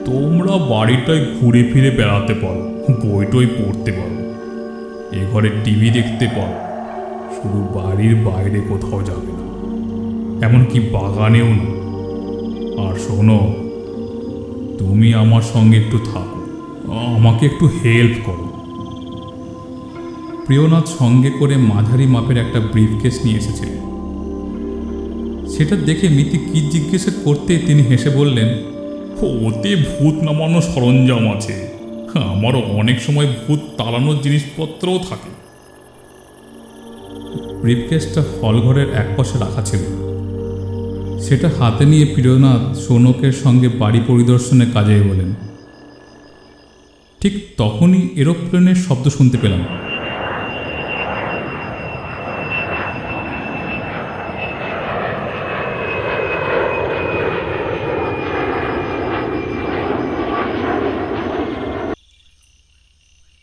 তোমরা বাড়িটায় ঘুরে ফিরে বেড়াতে পারো, বই টই পড়তে পারো, এ ঘরে টিভি দেখতে পারো, শুধু বাড়ির বাইরে কোথাও যাবে না, এমনকি বাগানেও না। আর শোনো, তুমি আমার সঙ্গে একটু থাকো, আমাকে একটু হেল্প করো। প্রিয়নাথ সঙ্গে করে মাঝারি মাপের একটা ব্রিফকেস নিয়ে এসেছিলেন। সেটা দেখে মিতি কি জিজ্ঞেস করতে তিনি হেসে বললেন, ওতে ভূত নামানো সরঞ্জাম আছে, আমারও অনেক সময় ভূত তাড়ানোর জিনিসপত্রও থাকে। ব্রিফকেসটা হলঘরের একপাশে রাখা ছিল। সেটা হাতে নিয়ে প্রিয়নাথ সৌনকের সঙ্গে বাড়ি পরিদর্শনে কাজে বলেন। ঠিক তখনই এরোপ্লেনের শব্দ শুনতে পেলাম।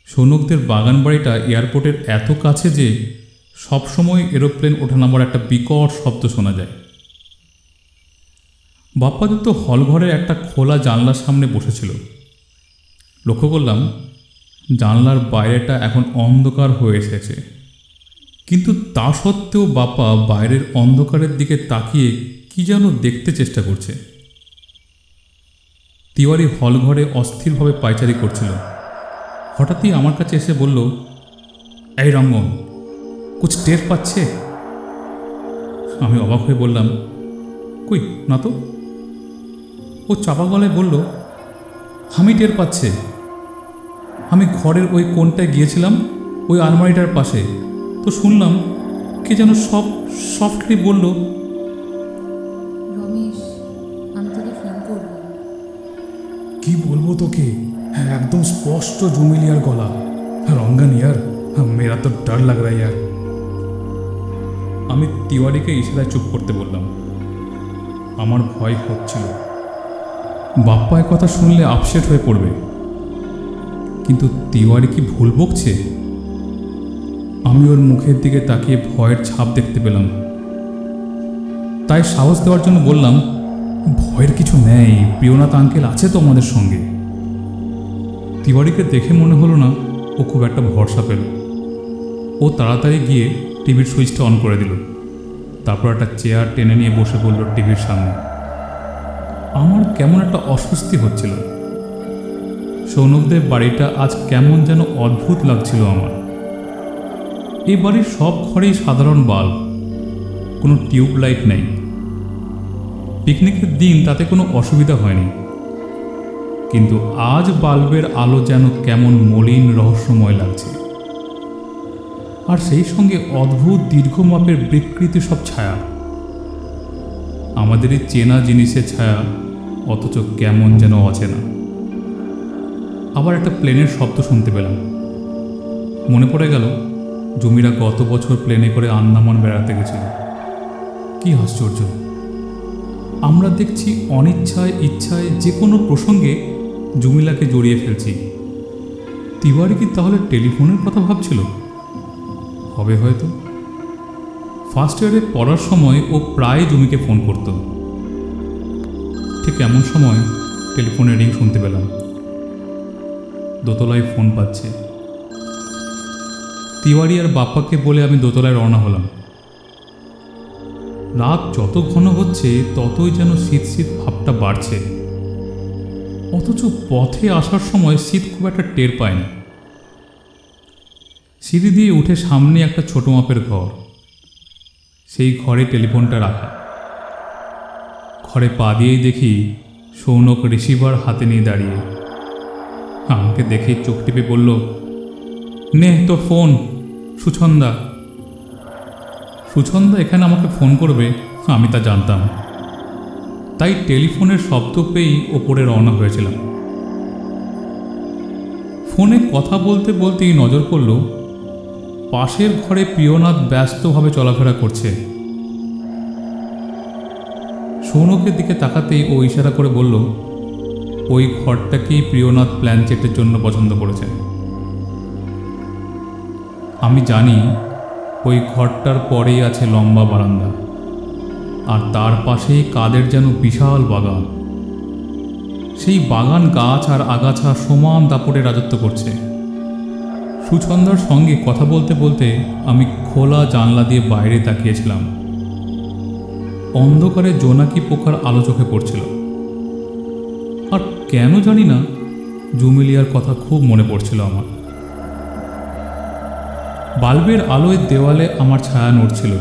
সৌনকদের বাগান বাড়িটা এয়ারপোর্টের এত কাছে যে সবসময় এরোপ্লেন ওঠানামার একটা বিকট শব্দ শোনা যায়। বাপ্পাদিত্য হলঘরের একটা খোলা জানলার সামনে বসেছিল। লক্ষ্য করলাম জানলার বাইরেটা এখন অন্ধকার হয়ে এসেছে, কিন্তু তা সত্ত্বেও বাপ্পা বাইরের অন্ধকারের দিকে তাকিয়ে কি যেন দেখতে চেষ্টা করছে। তিওয়ারি হলঘরে অস্থিরভাবে পায়চারি করছিল। হঠাৎই আমার কাছে এসে বলল, এই রঙ্গন, কুছ টের পাচ্ছে? আমি অবাক হয়ে বললাম, কই না তো। ও চাপা গলায় বলল, আমি টের পাচ্ছে। আমি ঘরের ওই কোণটায় গিয়েছিলাম, ওই আলমারিটার পাশে, তো শুনলাম কে যেন সফটলি বলল, রমেশ, আমি তোকে ফোন করবো। কি বলবো তোকে, একদম স্পষ্ট জুমিলিয়ার গলা। রঙ্গন ইয়ার, মেরা তো ডর লাগ রা ইয়ার। আমি তিওয়ারিকে ইশারায় চুপ করতে বললাম। আমার ভয় হচ্ছিল বাপ্পা কথা শুনলে আপসেট হয়ে পড়বে, কিন্তু তিওয়ারি কি ভুল বকছে? আমি ওর মুখের দিকে তাকিয়ে ভয়ের ছাপ দেখতে পেলাম। তাই সাহস দেওয়ার জন্য বললাম, ভয়ের কিছু নেই, প্রিয়নাথ আঙ্কেল আছে তো আমাদের সঙ্গে। তিওয়ারিকে দেখে মনে হলো না ও খুব একটা ভরসা পেল। ও তাড়াতাড়ি গিয়ে টিভির সুইচটা অন করে দিল, তারপর একটা চেয়ার টেনে নিয়ে বসে পড়ল টিভির সামনে। আমার কেমন একটা অস্বস্তি হচ্ছিল। সৌনকদের বাড়িটা আজ কেমন যেন অদ্ভুত লাগছিল আমার। এই বাড়ির সব ঘরেই সাধারণ বাল্ব, কোনো টিউব লাইট নেই। পিকনিকের দিন তাতে কোনো অসুবিধা হয়নি, কিন্তু আজ বাল্বের আলো যেন কেমন মলিন রহস্যময় লাগছে। আর সেই সঙ্গে অদ্ভুত দীর্ঘ মাপের বিকৃতি সব ছায়া, আমাদের এই চেনা জিনিসের ছায়া, অথচ কেমন যেন অচেনা। আবার একটা প্লেনের শব্দ শুনতে পেলাম। মনে পড়ে গেল জমিরা গত বছর প্লেনে করে আন্দামান বেড়াতে গেছিল। কি আশ্চর্য, আমরা দেখছি অনিচ্ছায় ইচ্ছায় যে কোনো প্রসঙ্গে জমিলাকে জড়িয়ে ফেলছি। তিওয়ারি কি তাহলে টেলিফোনের কথা ভাবছিল? হবে হয়তো। ফার্স্ট ইয়ারে পড়ার সময় ও প্রায় জমিকে ফোন করত। ঠিক এমন সময় টেলিফোনের রিং শুনতে পেলাম। দোতলায় ফোন পাচ্ছে। তিওয়ারি আর বাপ্পাকে বলে আমি দোতলায় রওনা হলাম। রাত যত ঘন হচ্ছে ততই যেন শীত শীত ভাবটা বাড়ছে, অথচ পথে আসার সময় শীত খুব একটা টের পায়নি। সিঁড়ি দিয়ে উঠে সামনে একটা ছোট মাপের ঘর, সেই ঘরে টেলিফোনটা রাখা। ঘরে পা দিয়েই দেখি সৌনক রিসিভার হাতে নিয়ে দাঁড়িয়ে। আমাকে দেখেই চোখ টিপে বলল, নে তোর ফোন, সুছন্দা। সুছন্দা এখানে আমাকে ফোন করবে আমি তা জানতাম, তাই টেলিফোনের শব্দ পেয়েই ওপরে রওনা হয়েছিলাম। ফোনে কথা বলতে বলতেই নজর পড়ল পাশের ঘরে প্রিয়নাথ ব্যস্তভাবে চলাফেরা করছে। সৌনকের দিকে তাকাতেই ও ইশারা করে বলল, ওই ঘরটাকেই প্রিয়নাথ প্ল্যানচেটের জন্য পছন্দ করেছে। আমি জানি ওই ঘরটার পরেই আছে লম্বা বারান্দা, আর তার পাশেই কাদের যেন বিশাল বাগান। সেই বাগান গাছ আর আগাছা সমান দাপটে রাজত্ব করছে। সুছন্দার সঙ্গে কথা বলতে বলতে আমি খোলা জানলা দিয়ে বাইরে তাকিয়েছিলাম। অন্ধকারে জোনাকি পোকার আলো চোখে পড়ছিল। আর কেন জানি না জুমিলিয়ার কথা খুব মনে পড়ছিল আমার। বাল্বের আলোয় দেওয়ালে আমার ছায়া নড়ছিল।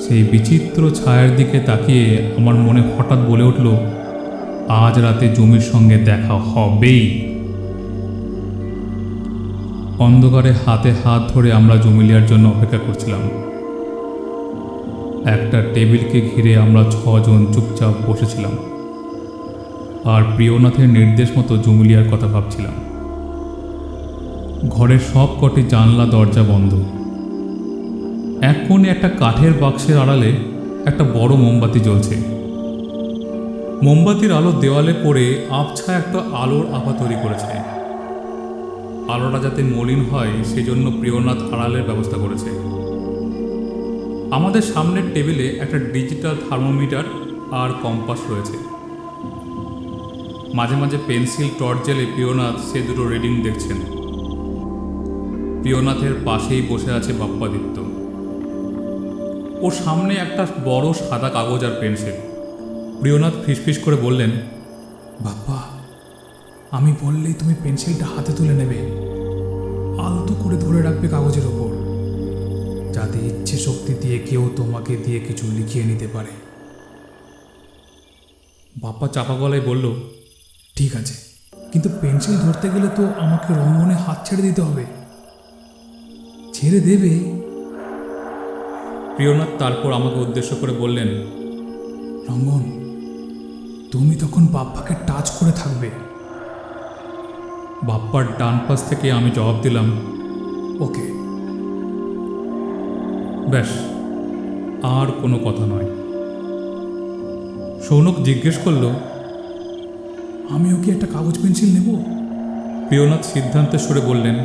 সেই বিচিত্র ছায়ার দিকে তাকিয়ে আমার মনে হঠাৎ বলে উঠল, আজ রাতে জমির সঙ্গে দেখা হবেই। অন্ধকারে হাতে হাত ধরে আমরা জুমিলিয়ার জন্য অপেক্ষা করছিলাম। একটা টেবিলকে ঘিরে আমরা 6 জন চুপচাপ বসেছিলাম, আর প্রিয়নাথের নির্দেশ মতো জুমিলিয়ার কথা ভাবছিলাম। ঘরের সব কটি জানলা দরজা বন্ধ। এক কোণে একটা কাঠের বাক্সের আড়ালে একটা বড় মোমবাতি জ্বলছে। মোমবাতির আলো দেওয়ালে পড়ে আবছা একটা আলোর আভা তৈরি করেছে। আলোটা যাতে মলিন হয় সেজন্য প্রিয়নাথ আড়ালের ব্যবস্থা করেছে। আমাদের সামনের টেবিলে একটা ডিজিটাল থার্মোমিটার আর কম্পাস রয়েছে। মাঝে মাঝে পেন্সিল টর্চ জ্বেলে প্রিয়নাথ সে দুটো রিডিং দেখছেন। প্রিয়নাথের পাশেই বসে আছে বাপ্পাদিত্য। ওর সামনে একটা বড় সাদা কাগজ আর পেন্সিল। প্রিয়নাথ ফিসফিস করে বললেন, বাপ্পা, আমি বললেই তুমি পেন্সিলটা হাতে তুলে নেবে, আলতো করে ধরে রাখবে কাগজের ওপর, যাতে ইচ্ছে শক্তি দিয়ে কেউ তোমাকে দিয়ে কিছু লিখিয়ে নিতে পারে। বাপ্পা চাপা গলায় বলল, ঠিক আছে, কিন্তু পেন্সিল ধরতে গেলে তো আমাকে রঙ্গনে হাত ছেড়ে দিতে হবে। ছেড়ে দেবে? প্রিয়নাথ তারপর আমাকে উদ্দেশ্য করে বললেন, রঙ্গন, তুমি তখন বাপ্পাকে টাচ করে থাকবে। বাপ্পার ডান পাশ থেকে আমি জবাব দিলাম, ওকে। ব্যাস, আর কোনো কথা নয়। সৌনক জিজ্ঞেস করল, আমিও কি একটা কাগজ পেন্সিল নেব? প্রিয়নাথ সিদ্ধান্তের সুরে বললেন,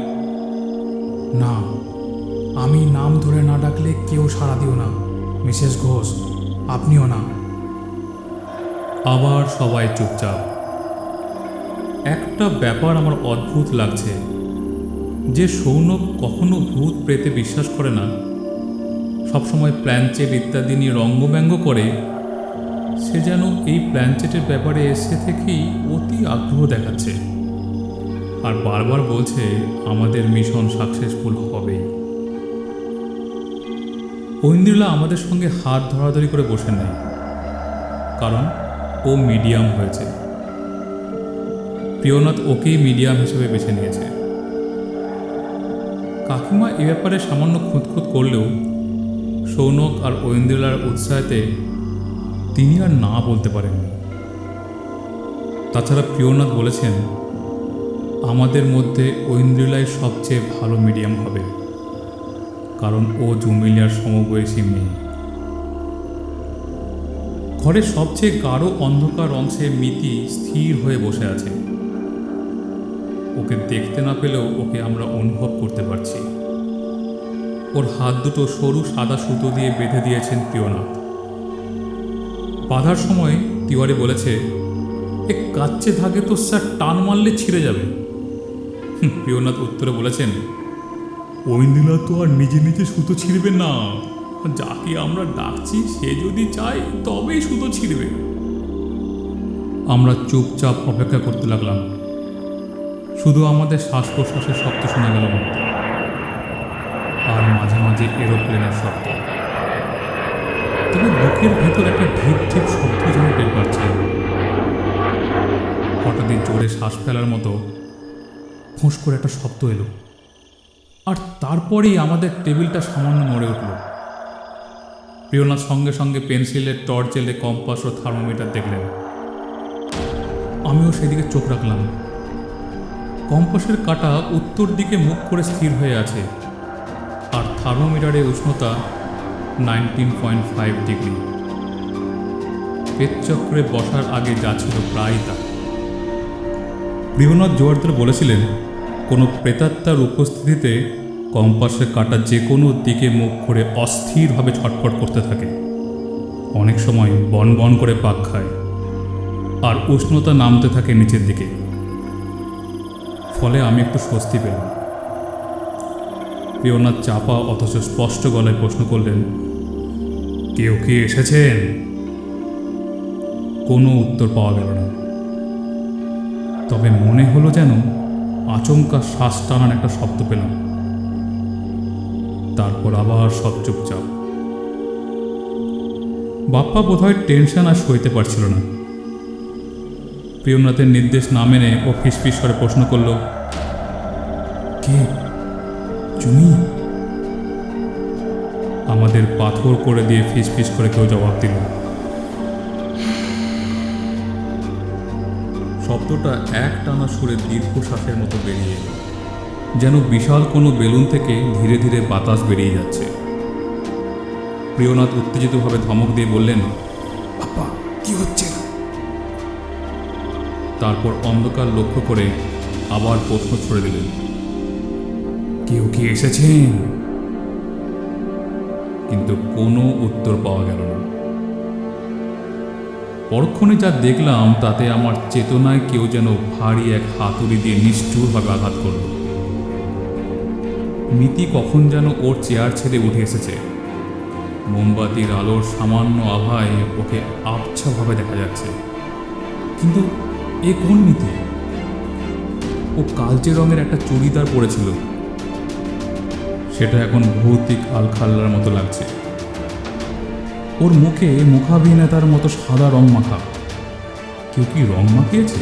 না, আমি নাম ধরে না ডাকলে কেউ সাড়া দিও না। মিসেস ঘোষ, আপনিও না। আবার সবাই চুপচাপ। একটা ব্যাপার আমার অদ্ভুত লাগছে, যে সৌনক কখনো ভূত প্রেতে বিশ্বাস করে না, সবসময় প্ল্যানচেট ইত্যাদি নিয়ে রঙ্গব্যঙ্গ করে, সে যেন এই প্ল্যানচেটের ব্যাপারে এসে থেকেই অতি আগ্রহ দেখাচ্ছে আর বারবার বলছে আমাদের মিশন সাকসেসফুল হবেই। ঐন্দ্রিলা আমাদের সঙ্গে হাত ধরাধরি করে বসে নেই, কারণ ও মিডিয়াম হয়েছে। প্রিয়নাথ ওকেই মিডিয়াম হিসেবে বেছে নিয়েছে। কাকিমা এ ব্যাপারে সামান্য খুঁতখুত করলেও সৌনক আর ঐন্দ্রিলার উৎসাহেতে তিনি আর না বলতে পারেননি। তাছাড়া প্রিয়নাথ বলেছেন আমাদের মধ্যে ঐন্দ্রিলাই সবচেয়ে ভালো মিডিয়াম হবে, কারণ ও জুমিলিয়ার সমবয়সী মেয়ে। ঘরের সবচেয়ে গাঢ় অন্ধকার অংশে মিতি স্থির হয়ে বসে আছে। ওকে দেখতে না পেলেও ওকে আমরা অনুভব করতে পারছি। ওর হাত দুটো সরু সাদা সুতো দিয়ে বেঁধে দিয়েছেন প্রিয়নাথ। বাঁধার সময় তিওয়ারি বলেছে, এ কাচ্চে ধাগে তো স্যার টান মারলে ছিঁড়ে যাবে। প্রিয়নাথ উত্তরে বলেছেন, ঐন্দ্রিলা তো আর নিজে নিজে সুতো ছিঁড়বে না, যাকে আমরা ডাকছি সে যদি চায় তবেই সুতো ছিঁড়বে। আমরা চুপচাপ অপেক্ষা করতে লাগলাম। শুধু আমাদের শ্বাস প্রশ্বাসের শব্দ শোনা গেল মাত্র, আর মাঝে মাঝে এরোপ্লেনের শব্দ। তবে বুকের ভেতর একটা ঢিপ ঢিপ শব্দ যেন টের পাচ্ছে। হঠাৎই জোরে শ্বাস ফেলার মতো ফোঁস করে একটা শব্দ এলো, আর তারপরেই আমাদের টেবিলটা সামান্য নড়ে উঠল। প্রিয়নাথ সঙ্গে সঙ্গে পেন্সিলের টর্চ জেলে কম্পাস ও থার্মোমিটার দেখলেন। আমিও সেদিকে চোখ রাখলাম। কম্পাসের কাঁটা উত্তর দিকে মুখ করে স্থির হয়ে আছে, আর থার্মোমিটারের উষ্ণতা 19.5 ডিগ্রি। পেটচক্রে বসার আগে যা ছিল প্রায় তা। প্রিয়নাথ জোয়ার ধরে বলেছিলেন, কোনো প্রেতাত্মার উপস্থিতিতে কম্পাসের কাঁটা যে কোনো দিকে মুখ করে অস্থিরভাবে ছটফট করতে থাকে। অনেক সময় বন বন করে পাক খায়, আর উষ্ণতা নামতে থাকে নিচের দিকে। ফলে আমি একটু স্বস্তি পেলাম। প্রিয়নাথ চাপা অথচ স্পষ্ট গলায় প্রশ্ন করলেন, কেউ কি এসেছেন? কোনো উত্তর পাওয়া গেল না। তবে মনে হলো যেন আচমকা শ্বাস টানার একটা শব্দ পেলাম। তারপর আবার সব চুপচাপ। বাপ্পা বোধহয় টেনশন আর সইতে পারছিল না। প্রিয়নাথের নির্দেশ না মেনে ও ফিসফিস করে প্রশ্ন করল, কে? জুমি? আমাদের পাথর করে দিয়ে ফিসফিস করে কেউ জবাব দিল। শব্দটা এক টানা সুরে দীর্ঘশ্বাসের মতো বেরিয়ে এলো, যেন বিশাল কোনো বেলুন থেকে ধীরে ধীরে বাতাস বেরিয়ে যাচ্ছে। প্রিয়নাথ উত্তেজিতভাবে ধমক দিয়ে বললেন, বাপ্পা, কি হচ্ছে? তারপর অন্ধকার লক্ষ্য করে আবার প্রশ্ন ছড়ে দিলেন, কেউ কি এসেছেন? কিন্তু কোনো উত্তর পাওয়া গেল না। পরক্ষণে যা দেখলাম তাতে আমার চেতনায় কেউ যেন ভারী এক হাতুড়ি দিয়ে নিষ্ঠুরভাবে আঘাত করল। মিতি কখন যেন ওর চেয়ার ছেড়ে উঠে এসেছে। মোমবাতির আলোর সামান্য আভায় ওকে আবছাভাবে দেখা যাচ্ছে। কিন্তু এ কোন মিতি? ও কালচে রঙের একটা চুড়িদার পরেছিল, সেটা এখন ভৌতিক আলখাল্লার মতো লাগছে। ওর মুখে মুখাভিনেতার মতো সাদা রং মাখা। কেউ কি রং মাখিয়েছে,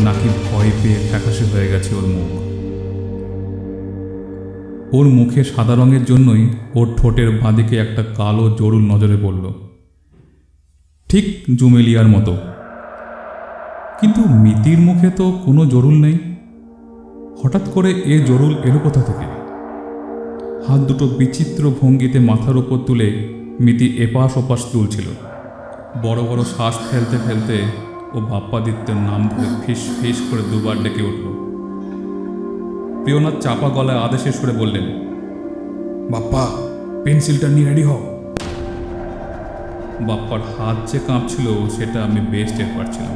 নাকি ভয় পেয়ে ফ্যাকাশে হয়ে গেছে ওর মুখ? ওর মুখে সাদা রঙের জন্যই ওর ঠোঁটের বাঁদিকে একটা কালো জরুল নজরে পড়ল, ঠিক জুমেলিয়ার মতো। কিন্তু মিতির মুখে তো কোনো জরুল নেই। হঠাৎ করে এ জরুল এলো কোথা থেকে? হাত দুটো বিচিত্র ভঙ্গিতে মাথার ওপর তুলে মিতি এপাশ ওপাশ তুলছিল। বড় বড় শ্বাস ফেলতে ফেলতে ও বাপ্পাদিত্যের নাম ধরে ফিস ফিস করে দুবার ডেকে উঠল। প্রিয়নাথ চাপা গলায় আদেশের সুরে বললেন, বাপ্পা, পেন্সিলটা নিয়ে রেডি হও। বাপ্পার হাত যে কাঁপছিল সেটা আমি বেশ টের পাচ্ছিলাম।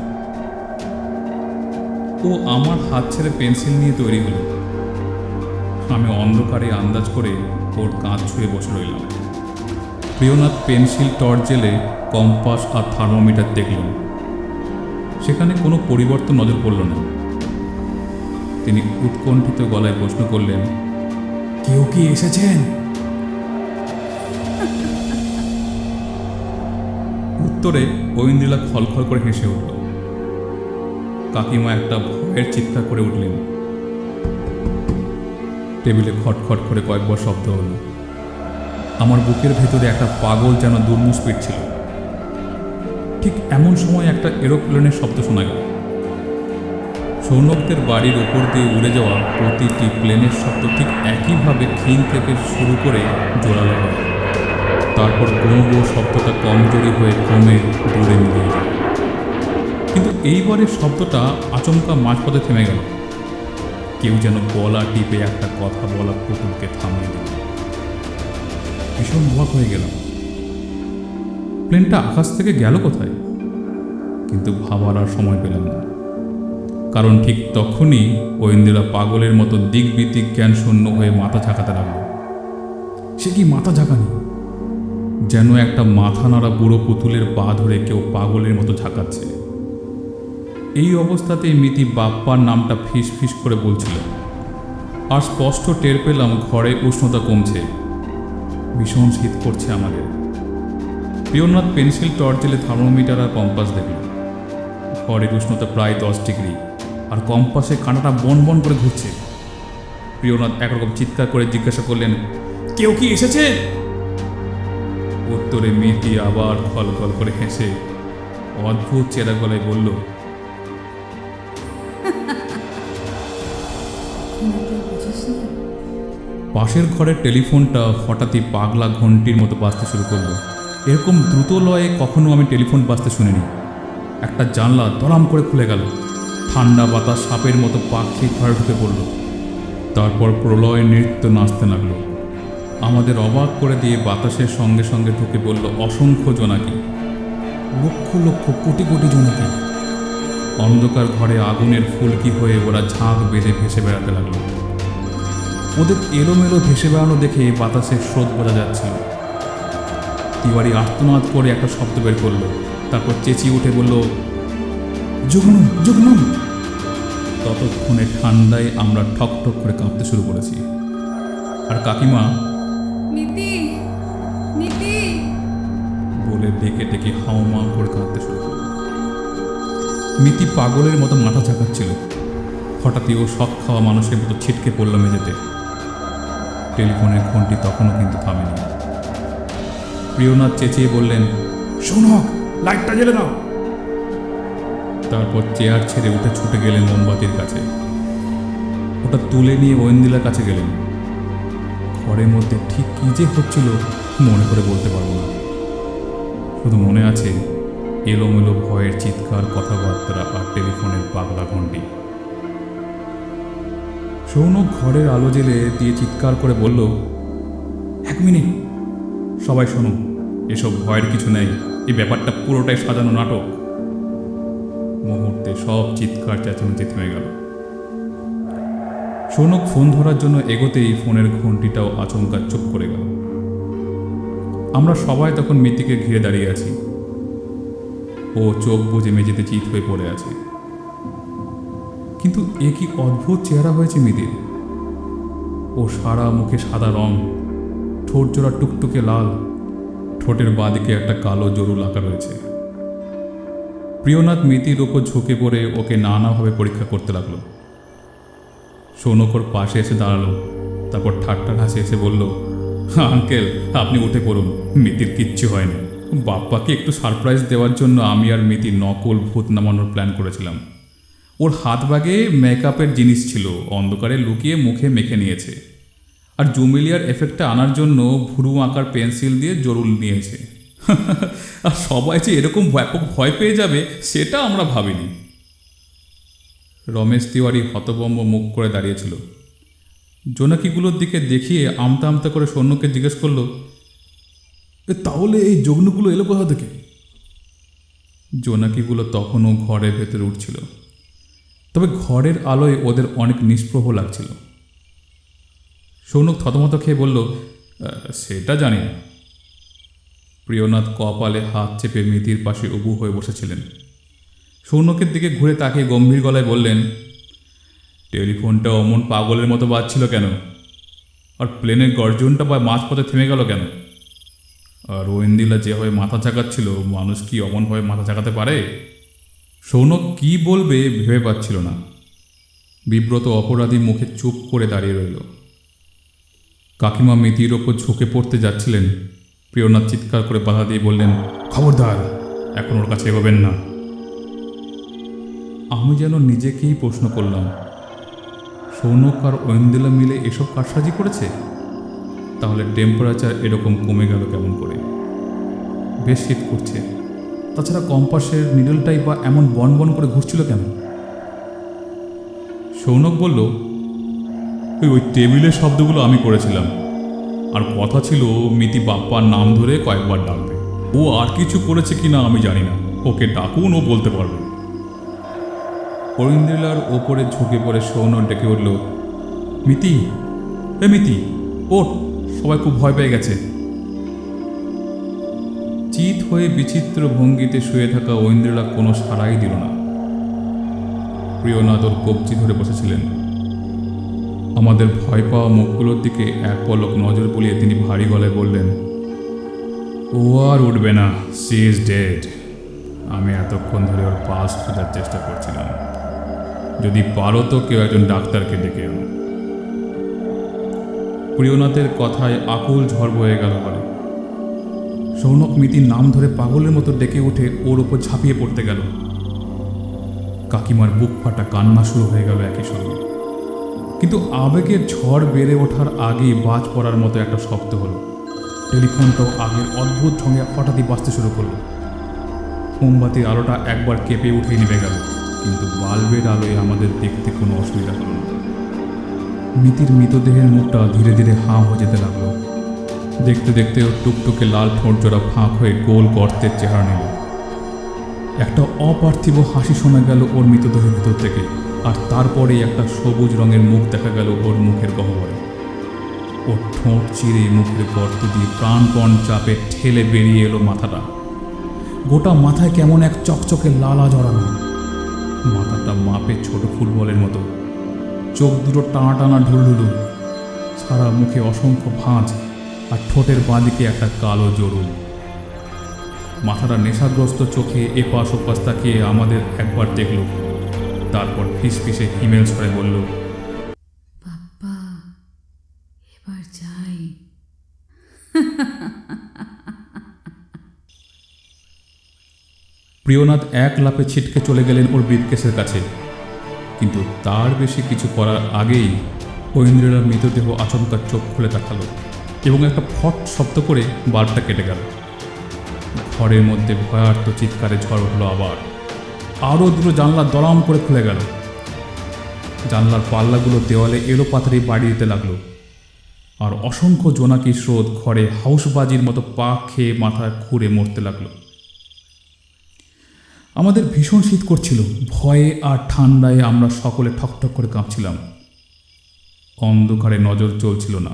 ও আমার হাত ছেড়ে পেন্সিল নিয়ে তৈরি হলো। আমি অন্ধকারে আন্দাজ করে ওর কাঁধ ছুঁয়ে বসে রইলাম। প্রিয়নাথ পেন্সিল টর্চ জেলে কম্পাস আর থার্মোমিটার দেখলেন। সেখানে কোনো পরিবর্তন নজর পড়ল না। তিনি উৎকণ্ঠিত গলায় প্রশ্ন করলেন, কেউ কি এসেছেন? উত্তরে ঐন্দ্রিলা খলখল করে হেসে উঠল। কাকিমা একটা ভয়ের চিৎকার করে উঠলেন। টেবিলে খটখট করে কয়েকবার শব্দ হলো। আমার বুকের ভেতরে একটা পাগল যেন দুর্মুষ পিটছিল। ঠিক এমন সময় একটা এরোপ্লেনের শব্দ শোনা গেল। সৌনকদের বাড়ির ওপর দিয়ে উড়ে যাওয়া প্রতিটি প্লেনের শব্দ ঠিক একইভাবে ক্ষীণ থেকে শুরু করে জোরালো হয়। তারপর গো গো শব্দটা কমজোরি হয়ে ক্রমে দূরে মিলিয়ে যায়। কিন্তু এইবারের শব্দটা আচমকা মাঝপথে থেমে গেল। কেউ যেন গলা টিপে একটা কথা বলা পুতুলকে থামিয়ে দিল। ভীষণ অবাক হয়ে গেলাম। প্লেনটা আকাশ থেকে গেল কোথায়? কিন্তু ভাবার আর সময় পেলাম না, কারণ ঠিক তখনই ঐন্দ্রিলা পাগলের মতো দিক বিদিক জ্ঞান শূন্য হয়ে মাথা ঝাঁকাতে লাগলো। সে কি মাথা ঝাঁকানি? যেন একটা মাথা নাড়া বুড়ো পুতুলের পা ধরে কেউ পাগলের মতো ঝাঁকাচ্ছে। এই অবস্থাতেই মিতি বাপ্পার নামটা ফিস ফিস করে বলছিল। আর স্পষ্ট টের পেলাম ঘরে উষ্ণতা কমছে। ভীষণ শীত করছে আমাদের। প্রিয়নাথ পেন্সিল টর্চ জেলে থার্মোমিটার আর কম্পাস দেখল। ঘরের উষ্ণতা প্রায় 10 ডিগ্রি, আর কম্পাসে কাঁটাটা বন বন করে ঘুরছে। প্রিয়নাথ একরকম চিৎকার করে জিজ্ঞাসা করলেন, কেউ কি এসেছে? উত্তরে মেয়েটি আবার খল খল করে হেসে অদ্ভুত চেরা গলায় বলল, পাশের ঘরের টেলিফোনটা হঠাৎই পাগলা ঘন্টির মতো বাজতে শুরু করলো। এরকম দ্রুত লয়ে কখনো আমি টেলিফোন বাজতে শুনিনি। একটা জানলা দরাম করে খুলে গেল। ঠান্ডা বাতাস সাপের মতো পাখি ঘরে ঢুকে পড়ল। তারপর প্রলয় নৃত্য নাচতে লাগলো। আমাদের অবাক করে দিয়ে বাতাসের সঙ্গে সঙ্গে ঢুকে পড়ল অসংখ্য জোনাকি, লক্ষ লক্ষ কোটি কোটি জনকে। অন্ধকার ঘরে আগুনের ফুলকি হয়ে ওরা ঝাঁক বেঁধে ভেসে বেড়াতে লাগলো। ওদের এলোমেলো ভেসে বেড়ানো দেখে বাতাসের স্রোত বোঝা যাচ্ছিল। তিওয়ারি আর্তনাদ করে একটা শব্দ বের করলো, তারপর চেঁচিয়ে উঠে বলল, জুগনু জুগনু। ততক্ষণে ঠান্ডায় আমরা ঠক ঠক করে কাঁপতে শুরু করেছি। আর কাকিমা মিতি, মিতি বলে ডেকে ডেকে হাউমাউ করে কাঁদতে শুরু করল। মিতি পাগলের মতো মাথা ঝাঁকাচ্ছিল। হঠাৎই ও শখ খাওয়া মানুষের মতো ছিটকে পড়ল মেঝেতে। টেলিফোনের ঘন্টি তখনও কিন্তু থামেনি। প্রিয়নাথ চেঁচিয়ে বললেন, শোনক, লাইটটা জ্বেলে দাও। তারপর চেয়ার ছেড়ে উঠে ছুটে গেলেন মোমবাতির কাছে। ওটা তুলে নিয়ে ঐন্দ্রিলার কাছে গেলেন। ঘরের মধ্যে ঠিক কী যে হচ্ছিল মনে করে বলতে পারবো না। শুধু মনে আছে এলোমেলো ভয়ের চিৎকার, কথাবার্তা আর টেলিফোনের পাগলা ঘন্টি। সৌনক ঘরের আলো জ্বেলে দিয়ে চিৎকার করে বলল, 1 মিনিট। সবাই শোনো, এসব ভয়ের কিছু নেই। এই ব্যাপারটা পুরোটাই সাজানো নাটক। মুহূর্তে সব চিৎকার চেঁচামেচি থেমে গেল। সৌনক ফোন ধরার জন্য এগোতেই ফোনের ঘন্টিটাও আচমকা চুপ করে গেল। আমরা সবাই তখন মিতিকে ঘিরে দাঁড়িয়ে আছি। ও চোখ বুজে মেঝেতে চিত হয়ে পড়ে আছে। কিন্তু এ কি অদ্ভুত চেহারা হয়েছে মিতির। ও সারা মুখে সাদা রং, ঠোঁট জোড়া টুকটুকে লাল, ঠোঁটের বাঁদিকে একটা কালো জরুল আঁকা রয়েছে। প্রিয়নাথ মিতির ওপর ঝুঁকে পড়ে ওকে নানাভাবে পরীক্ষা করতে লাগলো। সৌনকর পাশে এসে দাঁড়ালো, তারপর ঠাট্টার হাসি এসে বলল, আঙ্কেল আপনি উঠে পড়ুন, মিতির কিচ্ছু হয়নি। বাপ্পাকে একটু সারপ্রাইজ দেওয়ার জন্য আমি আর মিতি নকল ভূত নামানোর প্ল্যান করেছিলাম। ওর হাত ব্যাগে মেকআপের জিনিস ছিল, অন্ধকারে লুকিয়ে মুখে মেখে নিয়েছে। আর জুমিলিয়ার এফেক্টটা আনার জন্য ভুরু আঁকার পেন্সিল দিয়ে জরুল নিয়েছে। আর সবাই যে এরকম ব্যাপক ভয় পেয়ে যাবে সেটা আমরা ভাবিনি। রমেশ তিওয়ারি হতভম্ব মুখ করে দাঁড়িয়েছিল। জোনাকিগুলোর দিকে দেখিয়ে আমতা আমতা করে সৈন্যকে জিজ্ঞেস করলো, তাহলে এই যজ্ঞগুলো এলো কোথা থেকে? জোনাকিগুলো তখনও ঘরের ভেতরে উঠছিল, তবে ঘরের আলোয় ওদের অনেক নিষ্প্রভ লাগছিল। সৌনক থতমত খেয়ে বলল, সেটা জানি না। প্রিয়নাথ কপালে হাত চেপে মিতির পাশে উবু হয়ে বসেছিলেন। সৌনকের দিকে ঘুরে তাকিয়ে গম্ভীর গলায় বললেন, টেলিফোনটা অমন পাগলের মতো বাজছিল কেন? আর প্লেনের গর্জনটা বা মাঝপথে থেমে গেল কেন? আর ঐন্দিলা যেভাবে মাথা চাকাচ্ছিল, মানুষ কি অমনভাবে মাথা চাকাতে পারে? সৌনক কি বলবে ভেবে পাচ্ছিল না। বিব্রত অপরাধী মুখে চুপ করে দাঁড়িয়ে রইল। কাকিমা মিতির ওপর ঝুঁকে পড়তে যাচ্ছিলেন। প্রিয়নাথ চিৎকার করে বাধা দিয়ে বললেন, খবরদার, এখন ওর কাছে এগোবেন না। আমি যেন নিজেকেই প্রশ্ন করলাম, সৌনক আর ঐন্দিলা মিলে এসব কারসাজি করেছে? তাহলে টেম্পারেচার এরকম কমে গেল কেমন করে? বেশ শীত করছে, তাছাড়া কম্পাসের নিডলটাই বা এমন বন বন করে ঘুরছিল কেন? সৌনক বলল, ওই টেবিলের শব্দগুলো আমি করেছিলাম, আর কথা ছিল মিতি বাপ্পার নাম ধরে কয়েকবার ডাকবে। ও আর কিছু করেছে কিনা আমি জানি না, ওকে ডাকুন, ও বলতে পারবে। ঐন্দ্রিলার ওপরে ঝুঁকে পড়ে সৌনক ডেকে উঠল, মিতি, মিতি ওঠ, সবাই খুব ভয় পেয়ে গেছে। চিত হয়ে বিচিত্র ভঙ্গিতে শুয়ে থাকা ঐন্দ্রিলা কোনো সাড়াই দিল না। প্রিয়নাথ ওর কবজি ধরে বসেছিলেন। আমাদের ভয় পাওয়া মুখগুলোর দিকে এক পলক নজর বুলিয়ে তিনি ভারী গলায় বললেন, ও আর উঠবে না, সি ইজ ডেড। আমি এতক্ষণ ধরে ওর পালস খোঁজার চেষ্টা করছিলাম। যদি পারো তো কেউ একজন ডাক্তারকে ডেকে আনো। প্রিয়নাথের কথায় আকুল ঝড় বয়ে গেল ঘরে। সৌনক মিতির নাম ধরে পাগলের মতো ডেকে উঠে ওর ওপর ঝাঁপিয়ে পড়তে গেল। কাকিমার বুক ফাটা কান্না শুরু হয়ে গেল একই সঙ্গে। কিন্তু আবেগের ঝড় বেড়ে ওঠার আগেই বাজ পড়ার মতো একটা শব্দ হলো। টেলিফোনটাও আগের অদ্ভুত ঢঙে হঠাৎই বাজতে শুরু করলো। মোমবাতির আলোটা একবার কেঁপে উঠে নেমে গেল, কিন্তু বাল্বের আলোয় আমাদের দেখতে কোনো অসুবিধা হলো না। মিতির মৃতদেহের মুখটা ধীরে ধীরে হাঁ হয়ে যেতে লাগলো। দেখতে দেখতে ওর টুকটুকে লাল ঠোঁট জোড়া ফাঁক হয়ে গোল গর্তের চেহারা নিল। একটা অপার্থিব হাসি শোনা গেল ওর মৃতদেহের ভেতর থেকে, আর তারপরেই একটা সবুজ রঙের মুখ দেখা গেল ওর মুখের গহ্বরে। ওর ঠোঁট চিরে মুখের গর্ত দিয়ে প্রাণপণ চাপে ঠেলে বেরিয়ে এলো মাথাটা। গোটা মাথায় কেমন এক চকচকে লালা জড়ানো। মাথাটা মাপে ছোট ফুটবলের মতো, চোখ দুটো টানা টানা ঢুলঢুলু, সারা মুখে অসংখ্য ভাঁজ, আর ঠোঁটের বাঁদিকে একটা কালো জরুল। মাথাটা নেশাগ্রস্ত চোখে এপাশ ওপাশ তাকিয়ে আমাদের একবার দেখল, তারপর ফিসফিসে হিমেল ছড়ে বলল, বাপ্পা, এবার যাই। প্রিয়নাথ এক লাফে ছিটকে চলে গেলেন ওর ব্রিফকেসের কাছে, কিন্তু তার বেশি কিছু করার আগেই ঐন্দ্রিলার মৃতদেহ আচমকা চোখ খুলে তাকালো এবং একটা ফট শব্দ করে বাল্বটা কেটে গেল। ঘরের মধ্যে ভয়ার্ত চিৎকারে ঝড় উঠল আবার। আরও দুটো জানলা দরাম করে খুলে গেল। জানলার পাল্লাগুলো দেওয়ালে এলো পাতারি বাড়ি দিতে লাগলো, আর অসংখ্য জোনাকি স্রোত ঘরে হাউসবাজির মতো পা খেয়ে মাথায় খুঁড়ে মরতে লাগলো। আমাদের ভীষণ শীত করছিল। ভয়ে আর ঠান্ডায় আমরা সকলে ঠকঠক করে কাঁপছিলাম। অন্ধকারে নজর চলছিল না,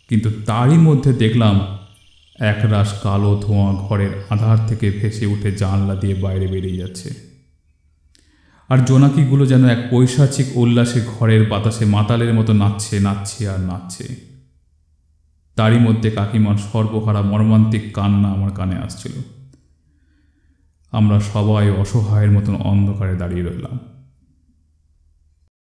কিন্তু তারই মধ্যে দেখলাম একরাশ কালো ধোঁয়া ঘরের আধার থেকে ভেসে উঠে জানলা দিয়ে বাইরে বেরিয়ে যাচ্ছে, আর জোনাকিগুলো যেন এক পৈশাচিক উল্লাসে ঘরের বাতাসে মাতালের মতো নাচছে নাচছে আর নাচছে। তারই মধ্যে কাকিমার সর্বহারা মর্মান্তিক কান্না আমার কানে আসছিল। আমরা সবাই অসহায়ের মতন অন্ধকারে দাঁড়িয়ে রইলাম।